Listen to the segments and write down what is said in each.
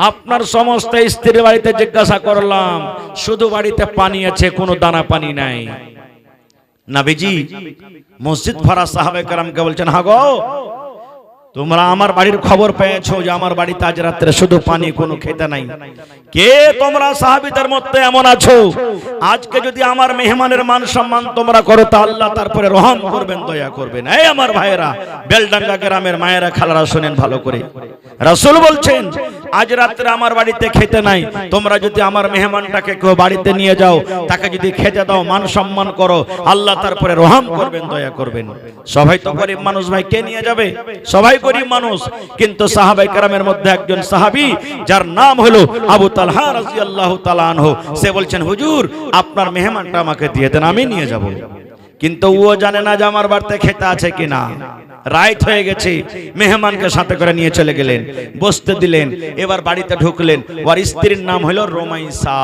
আপনার সমস্ত স্ত্রীর বাড়িতে জিজ্ঞাসা করলাম, শুধু বাড়িতে পানি আছে, কোনো দানা পানি নাই। নবীজি মসজিদ ভরা সাহাবায়ে কেরামকে বলছেন, হ্যাঁ গো, তোমরা আমার বাড়ির খবর পেয়েছো যে আমার বাড়িতে আজ রাত্রে শুধু পানি, কোনো খেতে নাই। কে তোমরা সাহাবীদের মধ্যে এমন আছো, আজকে যদি আমার মেহমানের মান সম্মান তোমরা করো তা আল্লাহ তারপরে রহম করবেন, দয়া করবেন। এই আমার ভাইয়েরা, বেলডাঙ্গা গ্রামের মায়েরা খালারা শুনেন ভালো করে, রাসূল বলছেন আজ রাত্রে আমার বাড়িতে খেতে নাই, তোমরা যদি আমার মেহমানটাকে কেউ বাড়িতে নিয়ে যাও, তাকে যদি খেতে দাও, মান সম্মান করো, আল্লাহ তারপরে রহম করবেন, দয়া করবেন। সবাই তো গরিব মানুষ ভাই, কে নিয়ে যাবে? সবাই গরিব মানুষ। কিন্তু সাহাবায়ে কেরামের মধ্যে একজন সাহাবী যার নাম হলো আবু তালহা রাদিয়াল্লাহু তাআলা আনহু, সে বলছেন, হুজুর আপনার মেহমানটা আমাকে দিয়ে দেন, আমি নিয়ে যাব। কিন্তু ও জানে না যে আমার বাড়িতে খেতে আছে কিনা। রাইট হয়ে গেছে, মেহমানকে সাথে করে নিয়ে চলে গেলেন, বসতে দিলেন। এবার বাড়িতে ঢুকলেন, ওর স্ত্রীর নাম হলো রোমাইসা।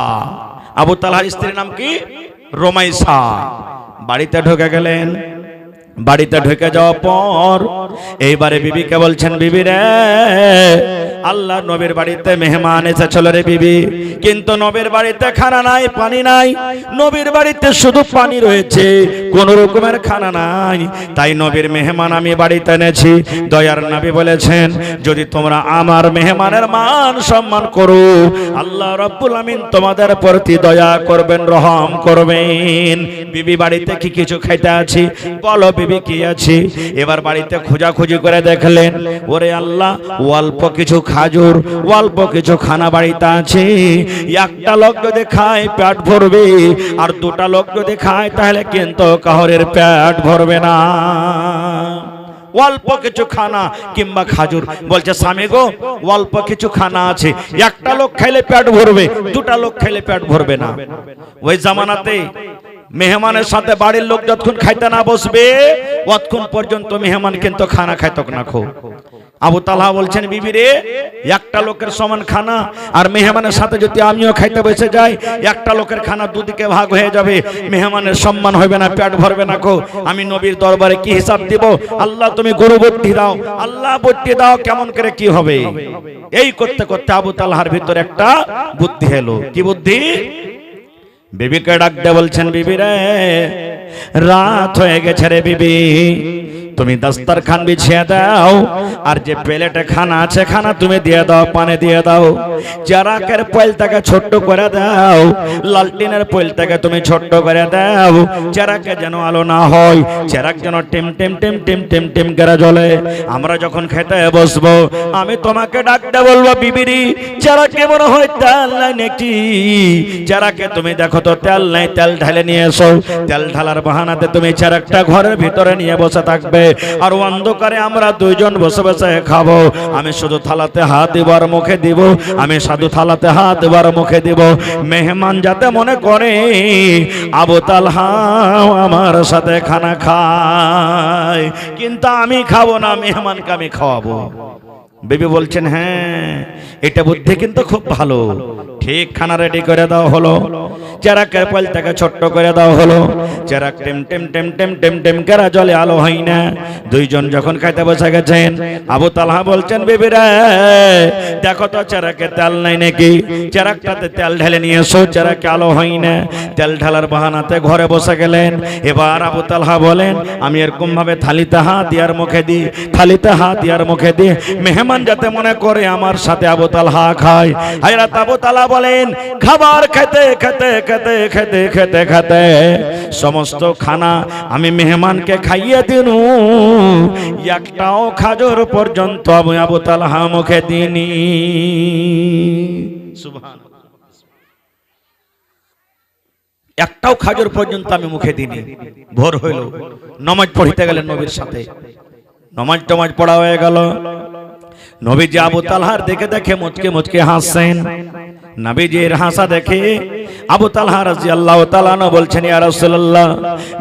আবু তালহার স্ত্রীর নাম কি? রোমাইসা। বাড়িতে ঢুকে গেলেন। বাড়িতে ঢুকে যাওয়ার পর এইবারে বিবিকে বলছেন, বিবি রে, আল্লাহ নবীর বাড়িতে মেহমান এসেছিল রে বিবি, কিন্তু নবীর বাড়িতে খানা নাই, পানি নাই। নবীর বাড়িতে শুধু পানি রয়েছে, কোন রকমের খানা নাই। তাই নবীর মেহমান আমি বাড়িতে এনেছি। দয়ার নবী বলেছেন, যদি তোমরা আমার মেহমানের মান সম্মান করো, আল্লাহ রাব্বুল আমিন তোমাদের প্রতি দয়া করবেন, রহম করবেন। বিবি বাড়িতে কি কিছু খাইতে আছে? বলো বিবি কি আছে? এবার বাড়িতে খোঁজাখুঁজি করে দেখলেন, ওরে আল্লাহ, অল্প কিছু খাজুর, অল্প কিছু খানা বাড়িতে আছে। একটা লোক যদি খায় পেট ভরবে, আর দুটা লোক যদি খায় তাহলে কিন্তু কাহরের পেট ভরবে না। অল্প কিছু খানা কিংবা খাজুর। বলছে, স্বামী গো, অল্প কিছু খানা আছে, একটা লোক খাইলে পেট ভরবে, দুটা লোক খাইলে পেট ভরবে না। ওই জামানাতে মেহমানের সাথে বাড়ির লোক যতক্ষণ খাইতে না বসবে, ততক্ষণ পর্যন্ত মেহমান কিন্তু খানা খাইতো না। আবু তালহা বলছেন, বিবি রে, একটা লোকের সমান খানা, আর মেহমানের সাথে যদি আমিও খাইতে বসে যাই, একটা লোকের খানা দুদিকে ভাগ হয়ে যাবে, মেহমানের সম্মান হবে না, পেট ভরবে না। আমি নবীর দরবারে কি হিসাব দিব? আল্লাহ তুমি গরু বর্তি দাও, আল্লাহ বর্তি দাও, কেমন করে কি হবে? এই করতে করতে আবু তালহার ভিতরে একটা বুদ্ধি এলো। কি বুদ্ধি? বিবিকে ডাক দিয়ে বলছেন, বিবি রে, রাত হয়ে গেছে রে বিবি, তুমি দস্তরখান বিছিয়ে দাও, আর যে প্লেটে খানা আছে খানা তুমি দিয়ে দাও, পানি দিয়ে দাও। চেরাকের পয়েলটাকে ছোট্ট করে দাও, লালটিনের পয়েলটাকে তুমি ছোট্ট করে দাও, চেরাকে যেন আলো না হয়, চেরাক যেন team team team team team team করে জ্বলে। আমরা যখন খেতে বসবো, আমি তোমাকে ডাকতে বলবো, বিবিরি, চেরাকে মনে হয় তেল নাই নাকি? চেরাকে তুমি দেখো তো তেল নাই, তেল ঢেলে নিয়ে এসো। তেল ঢালার বাহানাতে তুমি চেরাকটা ঘরের ভিতরে নিয়ে বসে থাকবে, আর অন্ধকারে আমরা দুইজন বসে বসে খাবো। আমি শুধু থালাতে হাত দিব আর মুখে দিব, আমি শুধু থালাতে হাত দিব আর মুখে দিব। মেহমান যাতে মনে করে আবু তালহা আমার সাথে খানা খায়, কিন্তু আমি খাবো না, মেহমানকে আমি খাওয়াবো। বিবি বলছেন, হ্যাঁ, এটা বুদ্ধি কিন্তু খুব ভালো। ঠিক খানা রেডি করে দেওয়া হলো, চেরাকের পয়েলটাকে ছোট্ট করে দেওয়া হলো। চেরাক টেম টেম টেম টেম টেম টেম করে জ্বলে, আলো হয় না। দুইজন যখন খাইতে বসে গেছেন, আবু তালহা বলছেন, বিবি রে, দেখো তো চেরাকে তেল নাই নাকি? চেরাকটাতে তেল ঢেলে নিয়ে এসো, চেরাকে আলো হয় না। তেল ঢালার বাহানাতে ঘরে বসে গেলেন। এবার আবু তালহা বলেন, আমি এরকম ভাবে থালিতে হাত দিয়ার মুখে দিই, থালিতে হাত দিয়ার মুখে দিই, মেহমান যাতে মনে করে আমার সাথে আবু তালহা খায়। হযরত আবু তালহা বলেন, খাবার খেতে খেতে খেতে খেতে খেতে খেতে সমস্ত খানা আমি মেহমানকে খাইয়ে দিনু, একটাও খাজুর পর্যন্ত আমি আবু তালহা মুখে দিইনি। সুবহানাল্লাহ। একটাও খাজুর পর্যন্ত আমি মুখে দিইনি। ভোর হইল, নামাজ পড়িতে গেলেন নবীর সাথে। নামাজ টামাজ পড়া হয়ে গেল। নবীজি আবু তালহার দেখে দেখে মুচকে মুচকে হাসছেন। নবীজির হাসা দেখে আবু তালহা রাদিয়াল্লাহু তাআলা আনহু বলছেন, ইয়া রাসূলুল্লাহ,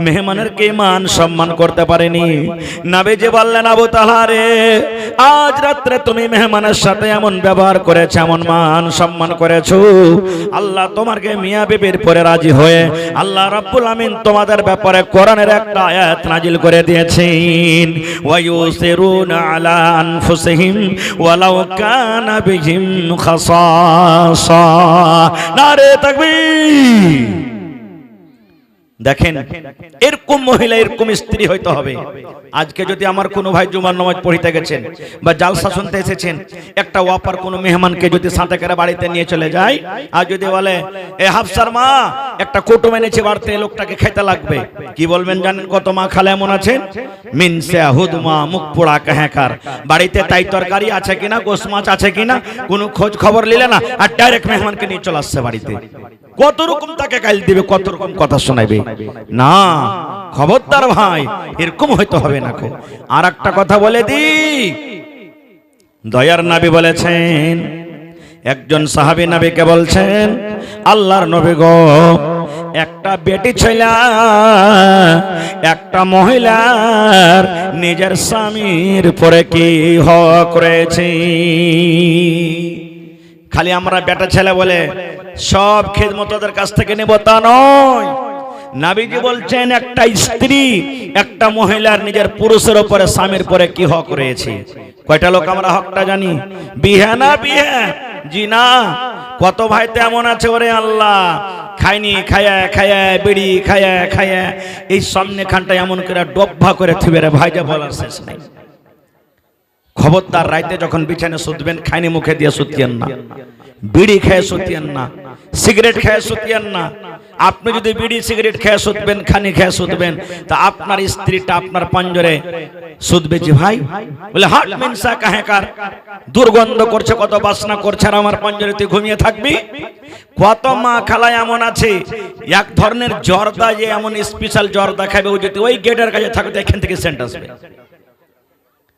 মেহমানের কি মান সম্মান করতে পারেনি? নবীজি বললেন, আবু তালহা রে, আজ রাত্রে তুমি মেহমানের সাথে এমন ব্যবহার করেছো, এমন মান সম্মান করেছো, আল্লাহ তোমাকে মিয়া বিবির পরে রাজি হয়ে আল্লাহ রাব্বুল আমিন তোমাদের ব্যাপারে কোরআনের একটা আয়াত নাজিল করে দিয়েছেন, ওয়া ইউসিরুনা আলা আনফুসিহিম ওয়ালাউ কানা বিহিম খাসাসা। নারে তাকবীর। দেখেন, এরকম মহিলা, এরকম স্ত্রী হইতে হবে। আজকে যদি আমার কোনো ভাই জুমার নামাজ পড়িতে গেছেন বা জালসা শুনতে এসেছেন, একটা ওয়াপার কোনো মেহমানকে যদি সাথে করে বাড়িতে নিয়ে চলে যায়, আর যদি বলে, এ হাফসার মা, একটা কুটুম এনেছে বাড়িতে, লোকটাকে খেতে লাগবে, কি বলবেন জানেন? কত মা খালা এমন আছেন, মিনসে হুদমা, মুখ পোড়া কাহেকার, বাড়িতে তাই তরকারি আছে কিনা, গোশ মাছ আছে কিনা, কোনো খোঁজ খবর নিলে না, আর ডাইরেক্ট মেহমানকে নিয়ে চলে আসছে বাড়িতে। কত রকম তাকে গাল দিবে, কত রকম কথা শোনাবে। না, খবরদার ভাই, এরকম হয়তো হবে না। আর একটা কথা বলে দি, দয়ার নবী বলেছেন, একজন সাহাবী নবীকে বলছেন, আল্লাহর নবী গো, একটা বেটি ছেলে, একটা মহিলার নিজের স্বামীর পরে কি হক রয়েছে? খালি আমরা বেটা ছেলে বলে সব খেদমত ওদের কাছ থেকে নেব তা নয়। নবীজি বলছেন, একটা স্ত্রী, একটা মহিলার নিজের পুরুষের উপরে স্বামীর পরে কি হক রয়েছে। কয়টা লোক আমরা হকটা জানি? বিহে না বিহে? জি না। কত ভাই তো এমন আছে, ওরে আল্লাহ, খায়নি, খায়া খায়া বিড়ি খায়া খায়া এই সামনে খানটা এমন করে ডব্বা করে থুবে রে ভাই, যা বলার শেষ নাই। খবরদার, রাইতে যখন বিছানে শুতবেন, খাইনি মুখে দিয়ে শুতিয়েন না, বিড়ি খেয়ে শুতিয়েন না, সিগারেট খেয়ে শুতিয়েন না। আপনি যদি বিড়ি সিগারেট খেয়ে শুতবেন, খানি খেয়ে শুতবেন, তা আপনার স্ত্রীটা আপনার পাঞ্জরে শুতবে যে ভাই, বলে হাট মিনসা কাহেকার, দুর্গন্ধ করছে, কত বাসনা করছে, আর আমার পাঞ্জরে তুই ঘুমিয়ে থাকবি। কত মা খালা এমন আছে, এক ধরনের জর্দা, যে এমন স্পেশাল জর্দা খাবে, ও যদি ওই গেটের কাছে থাকবে, এখান থেকে সেন্ট আসবে,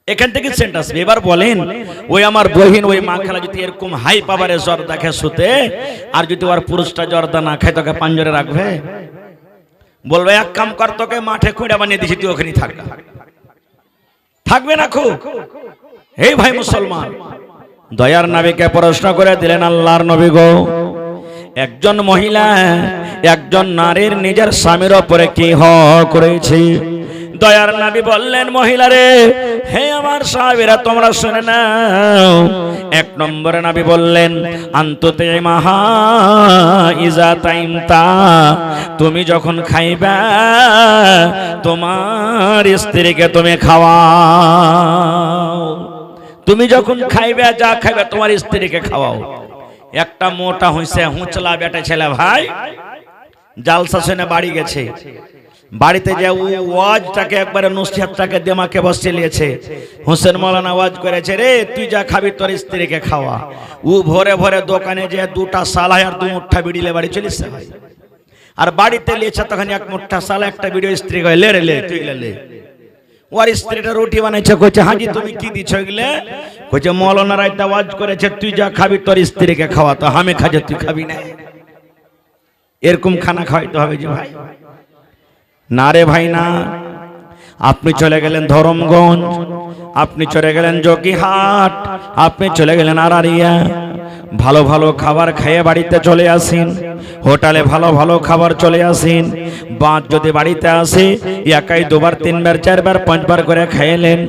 এখান থেকে সেন্ট আসবে। এবার বলেন, ওই আমার বহিন, ওই মা খালা যদি এরকম হাই পাওয়ারে জর্দা খেয়ে শুতে, আর যদি ওর পুরুষটা জর্দা না খায়, তোকে পাঞ্জরে রাখবে? বলবে, এক কাম কর, তোকে মাঠে খুঁড়া বানিয়ে দিছি, তুই ওখানে থাকবে, থাকবে না? খুব এই ভাই মুসলমান, দয়ার নবীকে প্রশ্ন করে দিলেন, আল্লাহর নবী গো, একজন মহিলা, একজন নারীর নিজের স্বামীর উপরে কি হক রয়েছে? দয়ার নবী বললেন, মহিলারে, হে আমার সাহাবীরা, তোমরা শুনে নাও। এক নম্বরে নবী বললেন, আনতুতে মাহা ইজা তাইমতা, তুমি যখন খাইবা, তোমার স্ত্রীকে তুমি খাওয়াও। তুমি যখন খাইবে, যা খাইবে, তোমার স্ত্রীকে খাওয়াও। একটা মোটা হইছে হুঁচলা বেটা ছেলে ভাই, জালসা শুনে বাড়ি গেছে, বাড়িতে যে ওয়াজটাকে একবারে নসিহতটাকে দিমাকে বসিয়ে নিয়েছে। হোসেন মাওলানা ওয়াজ করেছে, রে তুই যা খাবি তোর স্ত্রীকে খাওয়া। ও ভোরে ভোরে দোকানে যে দুটা সালাই আর দু মুঠা বিড়িলে বাড়ি চলিস ভাই, আর বাড়িতে লিয়েছে তখন এক মুঠা সালা, একটা বিড়ি স্ত্রী কয়, লে রে লে, তুই লে। ওর স্ত্রীটা রুটি বানাইছে, কইছে, হাজি তুমি কি দিছ এগুলো? কইছে, মাওলানা রাইতা ওয়াজ করেছে, তুই যা খাবি তোর স্ত্রীকে খাওয়া, তো আমি খাজে তুই খাবি না। এরকম খানা খাওয়াইতে হবে যে ভাই? না রে ভাই না। আপনি চলে গেলেন ধরমগঞ্জ, আপনি চলে গেলেন জকিহাট, আপনি চলে গেলেন আরারিয়া, ভালো ভালো খাবার খেয়ে বাড়িতে চলে আসেন, হোটেলে ভালো ভালো খাবার চলে আসেন। বাঁচ যদি বাড়িতে আসে, একাই দুবার, তিনবার, চারবার, পাঁচবার করে খাইলেন,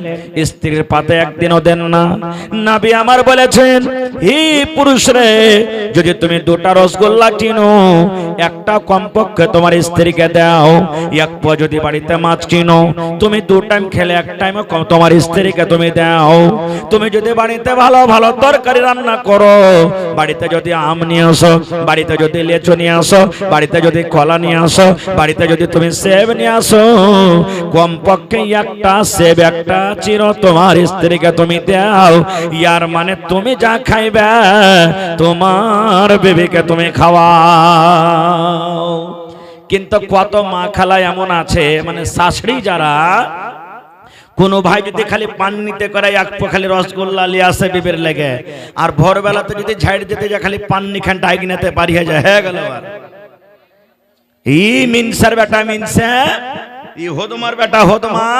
স্ত্রীর পাতে একদিনও দেন না। নবী আমার বলেছেন, হে পুরুষ রে, যদি তুমি দুটা রসগোল্লা কিনো, একটা কমপক্ষে তোমার স্ত্রীকে দাও। এক পোয়া যদি বাড়িতে মাছ কিনো, তুমি দু টাইম খেলে এক টাইমে তোমার স্ত্রীকে তুমি দাও। তুমি যদি বাড়িতে ভালো ভালো তরকারি রান্না করো, বাড়িতে যদি আম নিয়ে আসো, বাড়িতে যদি লেচু নিয়ে আসো, বাড়িতে যদি কলা নিয়ে আসো, বাড়িতে যদি তুমি সেব নিয়ে আসো, কমপক্ষে একটা সেব, একটা চিরো তোমার স্ত্রীকে তুমি দাও। ইয়ার মানে তুমি যা খাইবে, তোমার বেবিকে তুমি খাওয়াও। কিন্তু কত মা খালা এমন আছে, মানে শাশুড়ি যারা, কোন ভাই যদি খালি পান নিতে করে, এক পো খালি রসগোল্লা লিয়ে আসে বিবের লেগে, আর ভোরবেলাতে যদি ঝাড় দিতে যায়, খালি পান নিখানটা আগিনাতে পারিয়ে যায়, হয়ে গেল। আর ই মিনসার বেটা মিনসা, ই হদমার বেটা হদমা,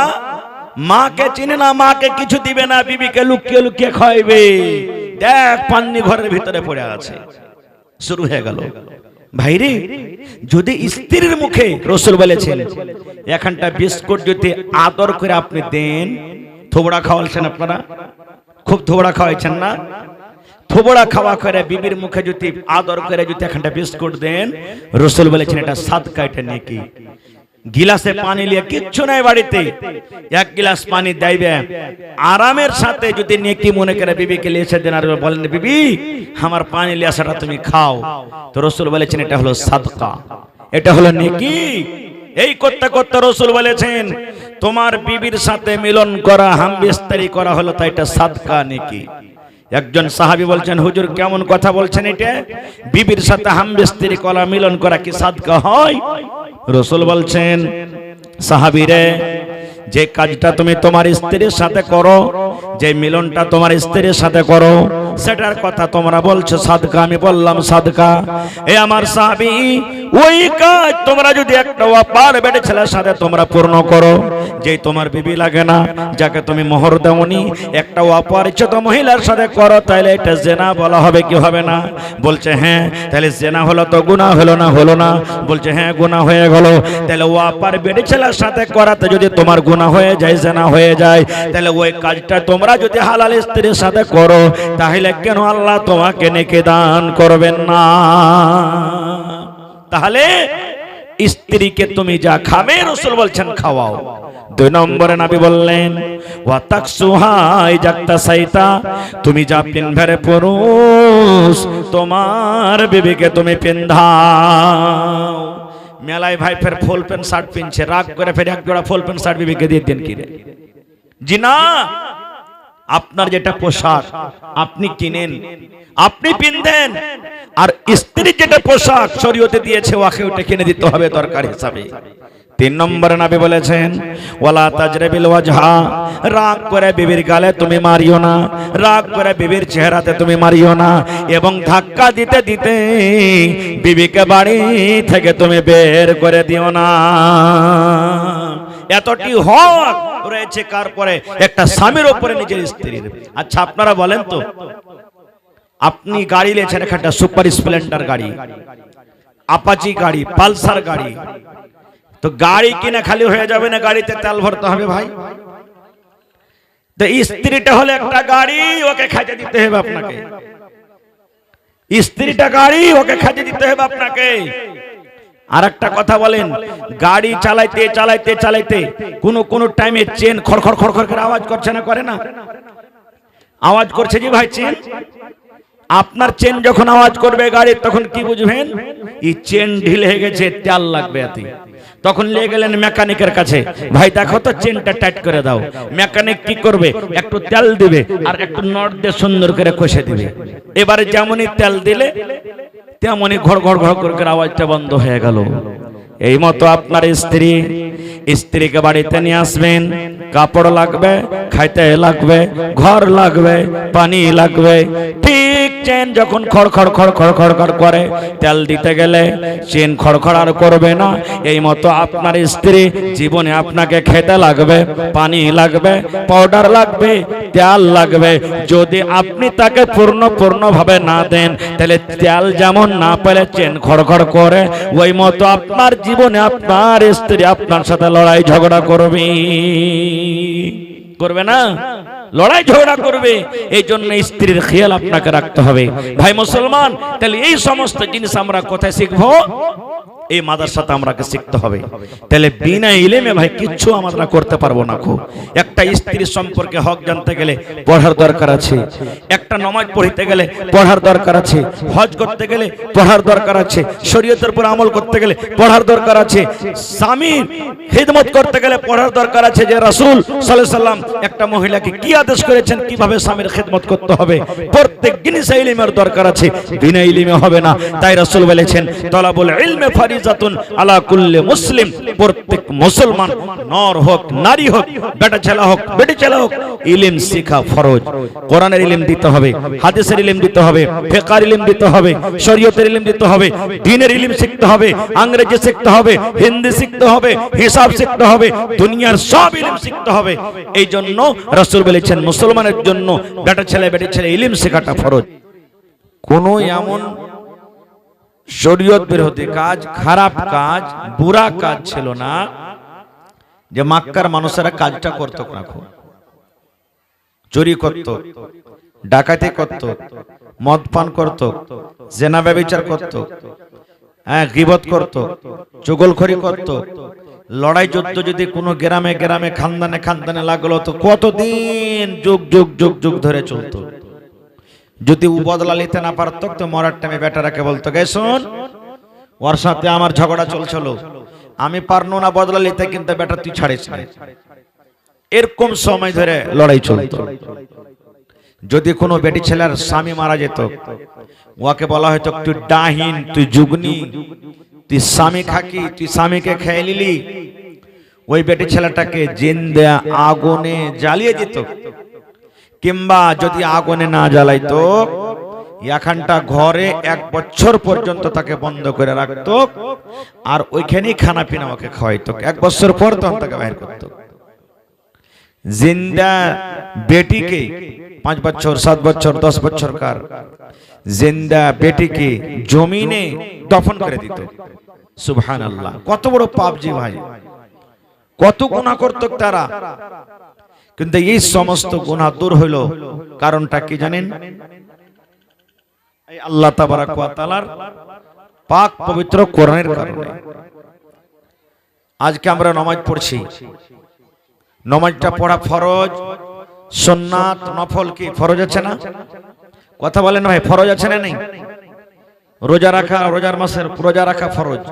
মাকে চিনে না, মাকে কিছু দিবে না, বিবিকে লুকিয়ে লুকিয়ে খাইবে। দেখ পান্নি ঘরের ভিতরে পড়ে আছে। শুরু হয়ে গেল। ভাইরে, যদি স্ত্রীর মুখে রাসূল বলেছেন এখানটা বিস্কুট যদি আদর করে আপনি দেন, থোবড়া খাওয়াচ্ছেন আপনারা, খুব থোবড়া খাওয়াইছেন না, থোবড়া খাওয়া করে বিবির মুখে যদি আদর করে যদি এখানটা বিস্কুট দেন, রাসূল বলেছেন এটা সাদকা, এটা নেকি। গিলাসে পানি নিয়ে কিচ্ছু নাই বাড়িতে, এক গিলাস পানি দেবে আরামের সাথে যদি নেকি মনে করে বিবিকে নিয়ে এসে দেন আর বলেন বিবি আমার পানি নিয়ে আসাটা তুমি খাও, তো রাসূল বলেছেন এটা হলো সাদকা, এটা হলো নেকি। এই করতে করতে রাসূল বলেছেন তোমার বিবির সাথে মিলন করা, হামবিস্তারি করা হলো তাই এটা সাদকা নেকি। একজন সাহাবী বলছেন হুজুর কেমন কথা বলছেন, এটা বিবির সাথে হামবিস্তারি করা, মিলন করা কি সাদকা হয়? রাসূল বলছেন সাহাবীরে, যে কাজটা তুমি তোমার স্ত্রীর সাথে করো, যে মিলনটা তোমার স্ত্রীর সাথে করো, সেটার কথা তোমরা বলছো সাদকা। আমি বললাম সাদকা। এ আমার সাহাবী, ওই কাজ তোমরা যদি একটা অপার বেটে ছেলের সাথে তোমরা পূর্ণ করো, যেই তোমার বিবি লাগে না, যাকে তুমি মোহর দাওনি, একটা অপরিচিত মহিলার সাথে করো, তাহলে এটা জেনা বলা হবে কি হবে না? বলছে হ্যাঁ। তাহলে জেনা হলো তো গুনাহ হলো না? হলো না। বলছে হ্যাঁ গুনাহ হয়ে গেল। তাহলে অপার বেটে ছেলের সাথে করাতে যদি তোমার গুনাহ হয়ে যায়, জেনা হয়ে যায়, তাহলে ওই কাজটা তোমরা যদি হালাল স্ত্রীর সাথে করো, তাহলে কেন আল্লাহ তোমাকে নেকি দান করবেন না? তাহলে স্ত্রীকে তুমি যা খাবে রাসূল বলছেন খাওয়াও। দুই নম্বরে নবী বললেন ওয়া তাকসুহা ইজাক্তা সাইতা, তুমি যা পিনভরে পুরুষ তোমার বিবিকে তুমি পিন্ধাও। মেলায় ভাই ফের ফুল প্যান্ট শার্ট পিনছে, রাগ করে ফের এক জোড়া ফুল প্যান্ট শার্ট বিবিকে দিয়ে দেন কি রে? জি না, আপনার যেটা পোশাক আপনি কিনেন, আপনি পিনদেন, আর স্ত্রীর যেটা পোশাক শরীয়তে দিয়েছে ওকে ওটা কিনে দিতে হবে দরকার হিসাবে। তিন নম্বরে নবী বলেছেন ওয়ালা তাজরিবিল ওয়াজহা, রাগ করে বিবির গালে তুমি মারিও না, রাগ করে বিবির চেহারাতে তুমি মারিও না, এবং ধাক্কা দিতে দিতে বিবিকে বাড়ি থেকে তুমি বের করে দিও না। এতটি হক রয়েছে কার পরে? একটা স্বামীর উপরে নিজের স্ত্রীর। আচ্ছা আপনারা বলেন তো, আপনি গাড়ি নিয়েছেন, একটা সুপার স্প্লেন্ডার গাড়ি, আপাচি গাড়ি, পালসার গাড়ি, তো গাড়ি কিনে খালি হয়ে যাবে না, গাড়িতে তেল ভরতে হবে ভাই। তো স্ত্রীটা হলে একটা গাড়ি, ওকে খাইতে দিতে হবে আপনাকে। স্ত্রীটা গাড়ি, ওকে খাইতে দিতে হবে আপনাকে। আর একটা কথা বলেন, গাড়ি চালাইতে চালাইতে চালাইতে কোন টাইমে চেন খড়খড় খড়খড় করে আওয়াজ করছে না? করে না? আওয়াজ করছে জি ভাই চেন। আপনার চেন যখন আওয়াজ করবে গাড়ির, তখন কি বুঝবেন? এই চেন ঢিল হয়ে গেছে, তেল লাগবে এতে। তখন নিয়ে গেলেন মেকানিকের কাছে, ভাই দেখো তো চেনটা টাইট করে দাও। মেকানিক কি করবে? একটু তেল দিবে আর একটু নট দিয়ে সুন্দর করে কষে দিবে। এবারে যেমনই তেল দিলে তেমনই ঘড় ঘড় ঘড় করে আওয়াজটা বন্ধ হয়ে গেল। এই মতো আপনার স্ত্রীকে বাড়িতে নিয়ে আসবেন, কাপড় লাগবে, খাইতে লাগবে, ঘর লাগবে, পানি লাগবে। ঠিক চেন যখন খড়খড় খড়খড় খড়খড় করে, তেল দিতে গেলে চেন খড়খড় আর করবে না। এই মতো আপনার স্ত্রী জীবনে আপনাকে খেতে লাগবে, পানি লাগবে, পাউডার লাগবে, তেল লাগবে। যদি আপনি তাকে পূর্ণভাবে না দেন, তাহলে তেল যেমন না পেলে চেন খড়খড় করে, ওই মতো আপনার জীবনে আপনার স্ত্রী আপনার সাথে লড়াই ঝগড়া করবে না? লড়াই ঝগড়া করবে। এই জন্য স্ত্রীর খেয়াল আপনাকে রাখতে হবে ভাই মুসলমান। তাহলে এই সমস্ত জিনিস আমরা কোথায় শিখবো? এই মাদ্রাসাতে আমরাকে শিখতে হবে। তাহলে বিনা ইলমে ভাই কিচ্ছু আমরা করতে পারবো না। একটা স্ত্রী সম্পর্কে হক জানতে গেলে পড়ার দরকার আছে, একটা নামাজ পড়তে গেলে পড়ার দরকার আছে, হজ করতে গেলে পড়ার দরকার আছে, শরীয়তের উপর আমল করতে গেলে পড়ার দরকার আছে, স্বামীর খিদমত করতে গেলে পড়ার দরকার আছে যে রাসূল সাল্লাল্লাহু আলাইহি সাল্লাম একটা মহিলাকে কি আদেশ করেছেন, কিভাবে স্বামীর খিদমত করতে হবে, প্রত্যেক জিনিসে ইলমের দরকার আছে। বিনা ইলমে হবে না। তাই রাসূল বলেছেন তলাবুল ইলমি ফারিজাতুন আলা কুল্লি মুসলিম, প্রত্যেক মুসলমান নর হোক নারী হোক বেটা ছেলে হোক বেটি ছেলে হোক ইলম শিখা ফরজ। কোরআনের ইলম দিতে হবে, হাদিসের ইলম দিতে হবে, ফিকহের ইলম দিতে হবে, শরীয়তের ইলম দিতে হবে, দ্বীনের ইলম শিখতে হবে, ইংরেজি শিখতে হবে, হিন্দি শিখতে হবে, হিসাব শিখতে হবে, দুনিয়ার সব ইলম শিখতে হবে। এই জন্য রাসূল বলেছেন মুসলমানের জন্য বেটা ছেলে বেটি ছেলে ইলম শেখাটা ফরজ। কোন এমন শরীয়ত বিরোধী কাজ, খারাপ কাজ, বুরা কাজ ছিল না যে মক্কার মানুষেরা কাজটা করত না। চুরি করত, ডাকাতি করত, মদ পান করত, জেনা ব্যভিচার করত, গীবত করত, চুগলখড়ি করত। লড়াই যুদ্ধ যদি কোনো গ্রামে গ্রামে খানদানে খানদানে লাগলো তো কতদিন যুগ যুগ যুগ যুগ ধরে চলতো। যদি ও বদলা নিতে না পারত তো মরার টাইমে বেটারাকে বলতো, গে শোন ওর সাথে আমার ঝগড়া চলছিল, আমি পারনো না বদলা নিতে, কিন্তু বেটা তুই ছাড়িস না। এরকম সময় ধরে লড়াই চলতো। যদি কোনো বেটি ছেলের স্বামী মারা যেত, ওকে বলা হয়তো তুই ডাহিন, তুই যুগনি, তুই স্বামী খাকি, তুই স্বামীকে খেয়ে নিলি। ওই বেটি ছেলেটাকে জিন্দা আগুনে জ্বালিয়ে দিত, কিংবা যদি আগুনে না জ্বালাইতো এখানটা ঘরে 1 বছর পর্যন্ত তাকে বন্ধ করে রাখতো, আর ওইখানেই খানা পিনা ওকে খাওয়াইতো। 1 বছর পর তখন তাকে বাইর করতো। জিন্দা বেটিকে 5 বছর 7 বছর 10 বছর কার জিন্দা বেটিকে জমিনে দফন করে দিত। সুবহানাল্লাহ, কত বড় পাপ জি ভাই, কত গুনাহ করত তারা। কিন্তু এই সমস্ত গুনাহ দূর হলো কারণটা কি জানেন? এই আল্লাহ তাবারক ওয়া তাআলার পাক পবিত্র কোরআনের কারণে। আজকে আমরা নামাজ পড়ছি, নামাজটা পড়া ফরজ, সুন্নাত, নফল কি ফরজ আছে না? কথা বলেন ভাই, ফরজ আছে না নেই? রোজা রাখা, রোজার মাসের রোজা রাখা ফরজ।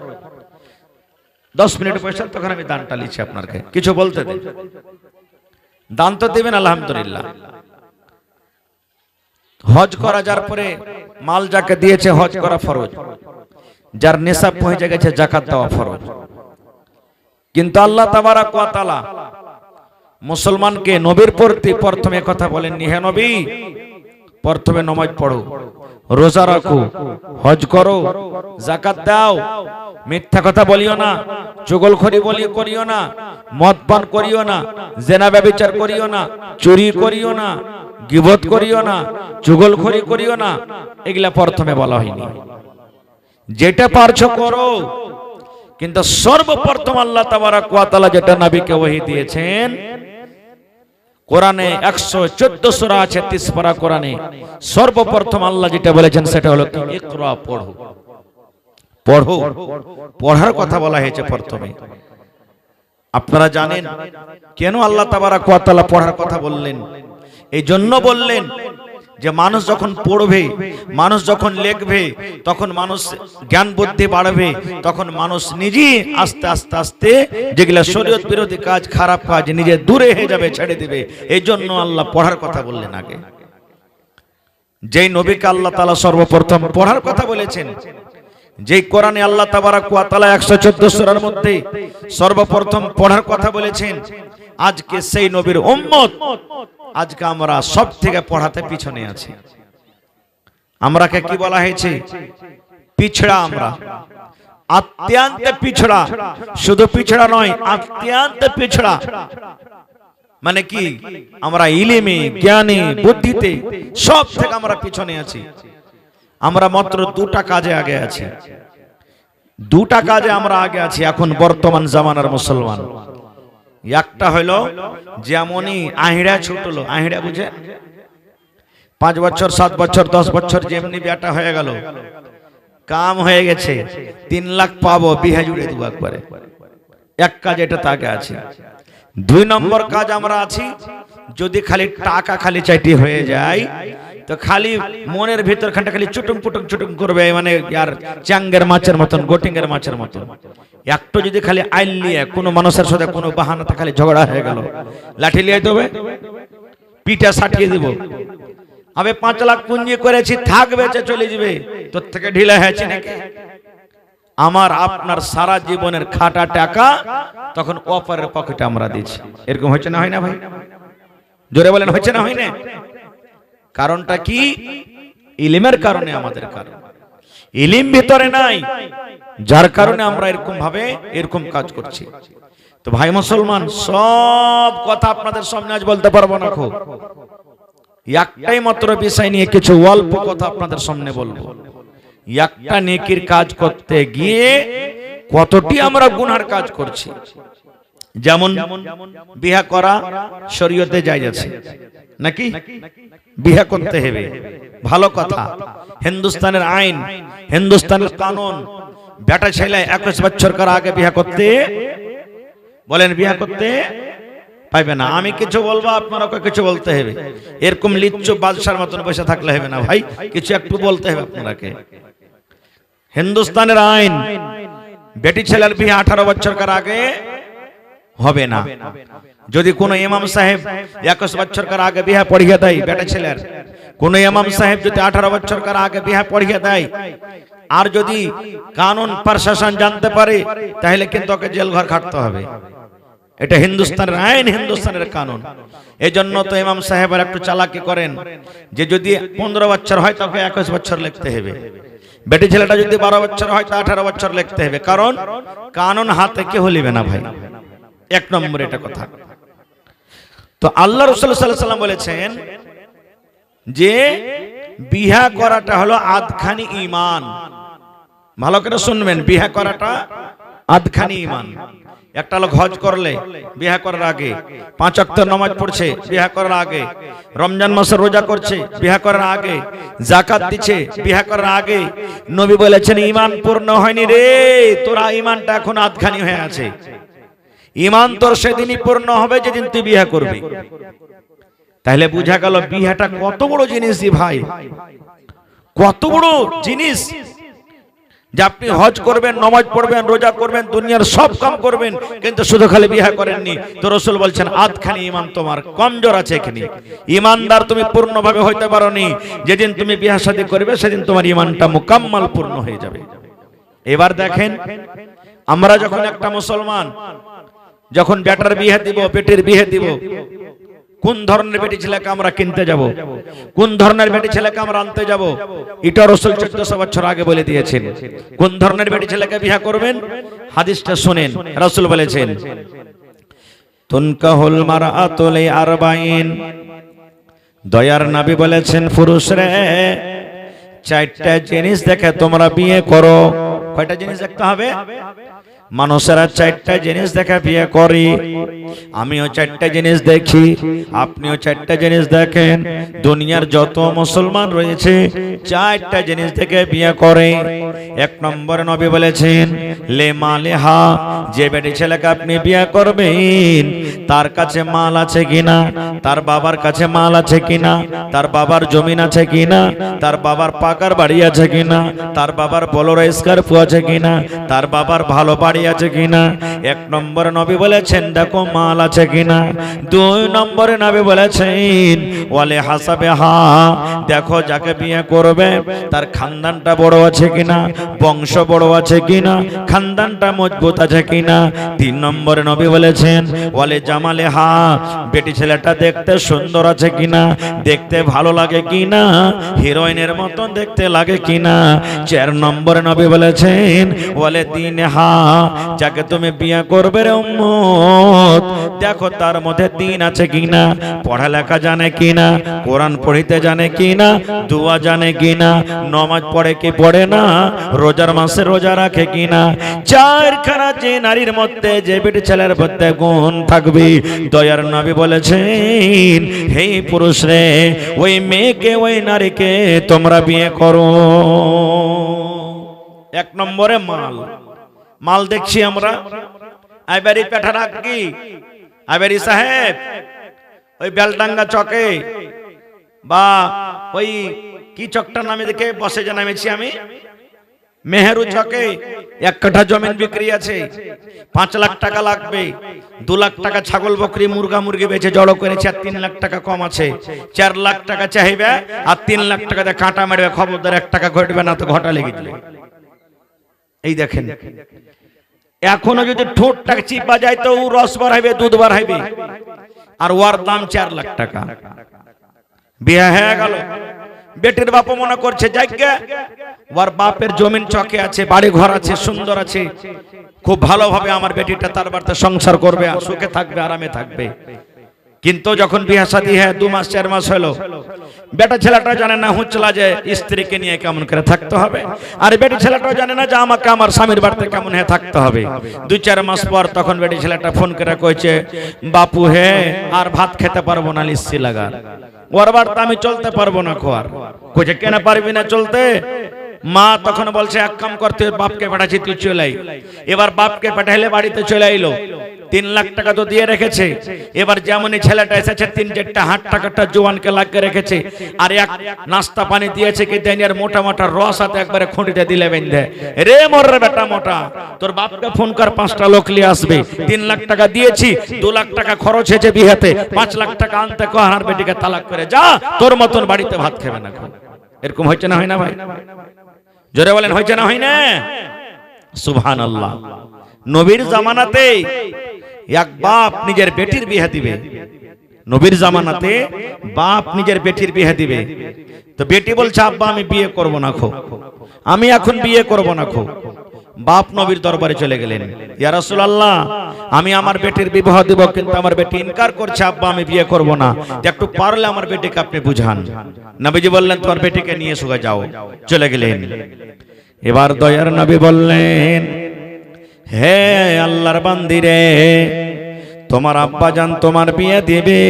10 মিনিট পয়সা তখন আমি দানটা লিখছি আপনাকে, কিছু বলতে দেন, দান তো দিবেন আলহামদুলিল্লাহ। হজ করা যার পরে মাল যাকে দিয়েছে হজ করা ফরজ, যার নেশাব পৌঁছে গেছে যাকাত দেওয়া ফরজ। কিন্তু আল্লাহ তাবারক ওয়া তাআলা মুসলমানকে নবীর প্রতি প্রথমে কথা বলেননি, হে নবী প্রথমে নামাজ পড়ো, রোজা রাখো, হজ করো, যাকাত দাও, মিথ্যা কথা বলিও না, চুগলখড়ি করিও না, মদ পান করিও না, জেনা ব্যভিচার করিও না, চুরি করিও না, গীবত করিও না, চুগলখড়ি করিও না। এগুলা প্রথমে বলা হয়নি, যেটা পারছো করো। কিন্তু সর্বপ্রথম আল্লাহ তাবারক ওয়া তাআলা যেটা নবীকে ওহী দিয়েছেন, কোরআনে 114 সূরা আছে, 30 পারা কোরআনে সর্বপ্রথম আল্লাহ যেটা বলেছেন সেটা হলো কি ইকরা, পড়ো। পড়ো, পড়ার কথা বলা হয়েছে প্রথমে। আপনারা জানেন কেন আল্লাহ তাবারক ওয়া তাআলা পড়ার কথা বললেন? এই জন্য বললেন যে মানুষ যখন পড়বে, মানুষ যখন লিখবে, তখন মানুষ জ্ঞান বুদ্ধি বাড়বে, তখন মানুষ নিজেই আস্তে আস্তে আস্তে যেগুলা শরীয়ত বিরোধী কাজ, খারাপ কাজ নিজে দূরে হয়ে যাবে, ছেড়ে দিবে। এই জন্য আল্লাহ পড়ার কথা বললেন আগে। যেই নবীকে আল্লাহ তাআলা সর্বপ্রথম পড়ার কথা বলেছেন, যেই কোরআনে আল্লাহ তাবারক ওয়া তাআলা 114 সূরার মধ্যে সর্বপ্রথম পড়ার কথা বলেছেন, আজকে সেই নবীর উম্মত আজকে আমরা সব থেকে পড়াতে পিছনে আছি। আমরাকে কি বলা হয়েছে? পিছড়া। আমরা অত্যন্ত পিছড়া, শুধু পিছড়া নয়, অত্যন্ত পিছড়া। মানে কি? আমরা ইলমে, জ্ঞানে, বুদ্ধিতে সব থেকে আমরা পিছনে আছি। আমরা মাত্র 2টা কাজে আগে আছি, 2টা কাজে আমরা আগে আছি এখন বর্তমান জামানার মুসলমান। একটা হলো যেমনই আহিড়া ছুটলো, আহিড়া বুঝে 5 বছর 7 বছর 10 বছর যেমনি বেটা হয়ে গেল, কাম হয়ে গেছে, 3 লাখ পাবো, বিহা জুড়ে দেবো একবারে। এক কাজ এটা তাকে আছে। 2 নম্বর কাজ আমরা আছি, যদি খালি টাকা খালি চাইতে হয়ে যায় তো খালি মনের ভিতর খানটা খালি চুটুম পুটুম চুটুম করবে, মানে আর চাঙ্গের মাছের মতন, গোটিংয়ের মাছের মতন। একটু যদি খালি আইল নিয়ে কোনো মানুষের সাথে কোনো বাহানাতে খালি ঝগড়া হয়ে গেল, লাঠি লিয়ে দেবে, পিঠা সাটিয়ে দিব, আমি 5 লাখ পুঁজি করেছি, থাকবে চলে যাবে, তোর থেকে ঢিলা হয়েছে নাকি? আমার আপনার সারা জীবনের খাটা টাকা তখন অপরের পকেটে আমরা দিচ্ছি। এরকম হচ্ছে না, হয় না ভাই? জোরে বলেন, হচ্ছে না, হয় না? কারণটা কি? ইলমের কারণে, আমাদের কারণে। ইলম ভিতরে নাই, যার কারণে আমরা এরকম ভাবে এরকম কাজ করছি। তো ভাই মুসলমান, সব কথা আপনাদের সামনে আজ বলতে পারবো না, খুব একটাই মাত্র বিষয় নিয়ে কিছু অল্প কথা আপনাদের সামনে বলবো। একটা নেকির কাজ করতে গিয়ে কতটি আমরা গুনার কাজ করছি। যেমন বিয়ে করা শরীয়তে জায়েজ আছে নাকি? বিয়ে করতে হবে, ভালো কথা। হিন্দুস্তানের আইন, হিন্দুস্তানের কানুন, বেটা ছেলে 21 বছর করার আগে বিয়ে করতে, বলেন, বিয়ে করতে পাইবে না। আমি কিছু বলবো, আপনারা কিছু বলতে হবে। এরকম লিচ্ছু বাদশার মতন বসে থাকলে হবে না ভাই, কিছু একটু বলতে হবে আপনাকে। হিন্দুস্তানের আইন, বেটি ছেলের বিয়ে 18 বছর করার আগে হবে না। যদি কোন ইমাম সাহেব 21 বছর করার আগে বিয়ে পড়িয়ে দেয় বেটা ছেলের, কোন ইমাম সাহেব যদি 18 বছর করার আগে বিয়ে পড়িয়ে দেয়, আর যদি কানুন প্রশাসন জানতে পারে, তাহলে কিন্তু ওকে জেল ঘর খাটতে হবে। এটা হিন্দুস্তানের আইন, হিন্দুস্তানের কানুন। এই জন্য তো ইমাম সাহেবের একটু চালাকি করেন, যে যদি 15 বছর হয় তাকে 21 বছর লিখতে হবে, বেটি ছেলেটা যদি 12 বছর হয় তা 18 বছর লিখতে হবে। কারণ কানুন হাতে কেউ লিবে না ভাই, এক নম্বর এটা কথা। তো আল্লাহ রাসূল সাল্লাল্লাহু আলাইহি ওয়াসাল্লাম বলেছেন যে বিয়ে করাটা হলো আধখানি ঈমান। ভালো করে শুনবেন, বিয়ে করাটা আধখানি ঈমান। একটা লোক হজ করলে বিয়ে করার আগে, 5 ওয়াক্ত নামাজ পড়ছে বিয়ে করার আগে, রমজান মাসে রোজা করছে বিয়ে করার আগে, যাকাত দিচ্ছে বিয়ে করার আগে, নবী বলেছেন ঈমান পূর্ণ হয়নি রে, তোরা ঈমানটা এখন আধখানি হয়ে আছে। ঈমান তোর সেদিনই পূর্ণ হবে যেদিন তুই বিয়ে করবি। তাহলে বুঝা গেল বিয়েটা কত বড় জিনিস ভাই, কত বড় জিনিস। যে আপনি হজ করবেন, নামাজ পড়বেন, রোজা করবেন, দুনিয়ার সব কাম করবেন, কিন্তু শুধু খালি বিয়ে করেননি, তো রাসূল বলছেন আধখানি ঈমান তোমার কমজোর আছে। এখানে ঈমানদার তুমি পূর্ণভাবে হইতে পারোনি। যেদিন তুমি বিয়ে শাদী করবে সেদিন তোমার ঈমানটা মুকাম্মাল পূর্ণ হয়ে যাবে। এবার দেখেন, আমরা যখন একটা মুসলমান যখন বেটার বিয়ে দিব, বেটির বিয়ে দিব, কোন ধরনের বেটি ছেলেকে আমরা কিনতে যাব, কোন ধরনের বেটি ছেলেকে আমরা আনতে যাব, এটা রাসূল 1400 বছর আগে বলে দিয়েছেন। কোন ধরনের বেটি ছেলেকে বিয়ে করবেন, হাদিসটা শুনেন। রাসূল বলেছেন তুনকাহুল মারআতু লিআরবাঈন, দয়ার নবী বলেছেন পুরুষরে 4টা জিনিস দেখে তোমরা বিয়ে করো। কয়টা জিনিস দেখতে হবে? মানুষেরা 4টা জিনিস দেখে বিয়ে করি, আমিও 4টা জিনিস দেখি, আপনিও 4টা জিনিস দেখেন। দুনিয়ার যত মুসলমান রয়েছে 4টা জিনিস দেখে বিয়ে করে। 1 নম্বরে নবী বলেছেন লে মালেহা, যে বেটি ছেলেকে আপনি বিয়ে করবেন তার কাছে মাল আছে কিনা, তার বাবার কাছে মাল আছে কিনা, তার বাবার জমিন আছে কিনা, তার বাবার পাকার বাড়ি আছে কিনা, তার বাবার বোলেরো স্করপিও আছে কিনা, তার বাবার ভালো বাড়ি আছে কিনা। 1 নম্বরে নবী বলেছেন দেখো মাল আছে কিনা। 2 নম্বরে নবী বলেছেন ওয়ালে হাসাবেহা, দেখো যাকে বিয়ে করবে তার খানদানটা বড় আছে কিনা, বংশ বড় আছে কিনা, খানদানটা মজবুত আছে কিনা। 3 নম্বরে নবী বলেছেন ওয়ালে জামালেহা, বেটি ছেলেটা দেখতে সুন্দর আছে কিনা, দেখতে ভালো লাগে কিনা, হিরোইনের মতন দেখতে লাগে কিনা। 4 নম্বরে নবী বলেছেন ওয়ালে দিনহা, যাকে তুমি বিয়ে করবে রে উম্মত, দেখো তার মধ্যে দিন আছে কিনা, পড়ালেখা জানে কিনা, কোরআন পড়িতে জানে কিনা, দোয়া জানে কিনা, নামাজ পড়ে কি পড়ে না, রোজার মাসে রোজা রাখে কিনা। 4খানা যে নারীর মধ্যে, যে বেটি ছেলের মধ্যে গুণ থাকবে, দয়ার নবী বলেছেন হে পুরুষ রে, ওই মেয়েকে, ওই নারীকে তোমরা বিয়ে করো। 1 নম্বরে মাল। মাল দেখছি আমরা। আইবারি পেঠা রাখি, আইবারি সাহেব ওই বেলডাঙ্গা চকে বা ওই কি চকটা নামে দেখে বসে যে নামেছি আমি, মেহেরু চকে 1 কাঠা জমিন বিক্রি আছে, 5 লাখ টাকা লাগবে। 2 লাখ টাকা ছাগল বকরি মুরগা মুরগি বেচে জড়ো করেছে, আর 3 লাখ টাকা কম আছে। 4 লাখ টাকা চাইবে, আর 3 লাখ টাকা দিয়ে কাঁটা মারবে। খবরদার 1 টাকা ঘটবে না, তো ঘটা লেগে যাবে। এই দেখেন এখনো যদি ঠোঁটটাকে চিপা যায় তো রস বার হবে, দুধ বার হবে, আর ওর দাম 4 লাখ টাকা। বিয়ে হয়ে গেল, বেটির বাপ মনে করছে যাইগা ওর বাপের জমিন চকে আছে, বাড়ি ঘর আছে, সুন্দর আছে, খুব ভালোভাবে আমার বেটিটা তার বাড়িতে সংসার করবে, আর সুখে থাকবে, আরামে থাকবে। কিন্তু যখন বিয়ে শাদী হয় 2 মাস 4 মাস হলো, বেটা ছেলেটা জানে না হুঁচলা যে স্ত্রীকে নিয়ে কেমন করে থাকতে হবে, আর বেটি ছেলেটাও জানে না যে আমাকে আমার স্বামীর বাড়িতে কেমন হয়ে থাকতে হবে। 2-4 মাস পর তখন বেটি ছেলেটা ফোন করে কইছে, বাপু হে আর ভাত খেতে পারবো না, লিস্সি লাগার, ওর বাড়িতে আমি চলতে পারবো না। খোয়ার কইছে কেন পারবি না চলতে? মা তখন বলছে এক কাম করতে, বাপকে পাঠাচ্ছি তুই চলে আই। এবার বাপকে পাঠাইলে বাড়িতে চলে আইলো, 3 লাখ টাকা তো দিয়ে রেখেছে। এবার যেমনই ছেলেটা এসেছে 3-4টা হাট টাকাটা জোয়ানকে লাগিয়ে রেখেছে, আর এক নাস্তা পানি দিয়েছে কি দেন, আর মোটা মোটা রস হাতে একবারে খুঁটিতে দিলে বেঁধে, রে মোর বেটা মোটা, তোর বাপকে ফোন কর 5টা লোক নিয়ে আসবে, 3 লাখ টাকা দিয়েছি, 2 লাখ টাকা খরচ হয়েছে বিয়েতে, 5 লাখ টাকা আনতে কহ, আর বেটিকে তালাক করে যা, তোর মতন বাড়িতে ভাত খাবে না। এরকম হয়েছে না হয় না ভাই? জোরে বলেন হয়েছে না হয় না? সুবহানাল্লাহ। নবীর জামানাতে এক বাপ নিজের বেটির বিয়ে দিবে, নবীর জামানাতে বাপ নিজের বেটির বিয়ে দিবে, তো বেটি বলছে আব্বা আমি বিয়ে করব না খো, আমি এখন বিয়ে করব না খো। বাপ নবীর দরবারে চলে গেলেন, ইয়া রাসূলুল্লাহ আমি আমার বেটির বিবাহ দেব, কিন্তু আমার বেটি ইনকার করছে, আব্বা আমি বিয়ে করব না, একটু পারলে আমার বেটিকে আপনি বুঝান। নবীজি বললেন তোমার বেটিকে নিয়ে সোজা যাও। চলে গেলেন। এবার দয়ার নবী বললেন, হে আল্লাহর বান্দিরে, তোমার আব্বা জান তোমার বিয়ে দিবে,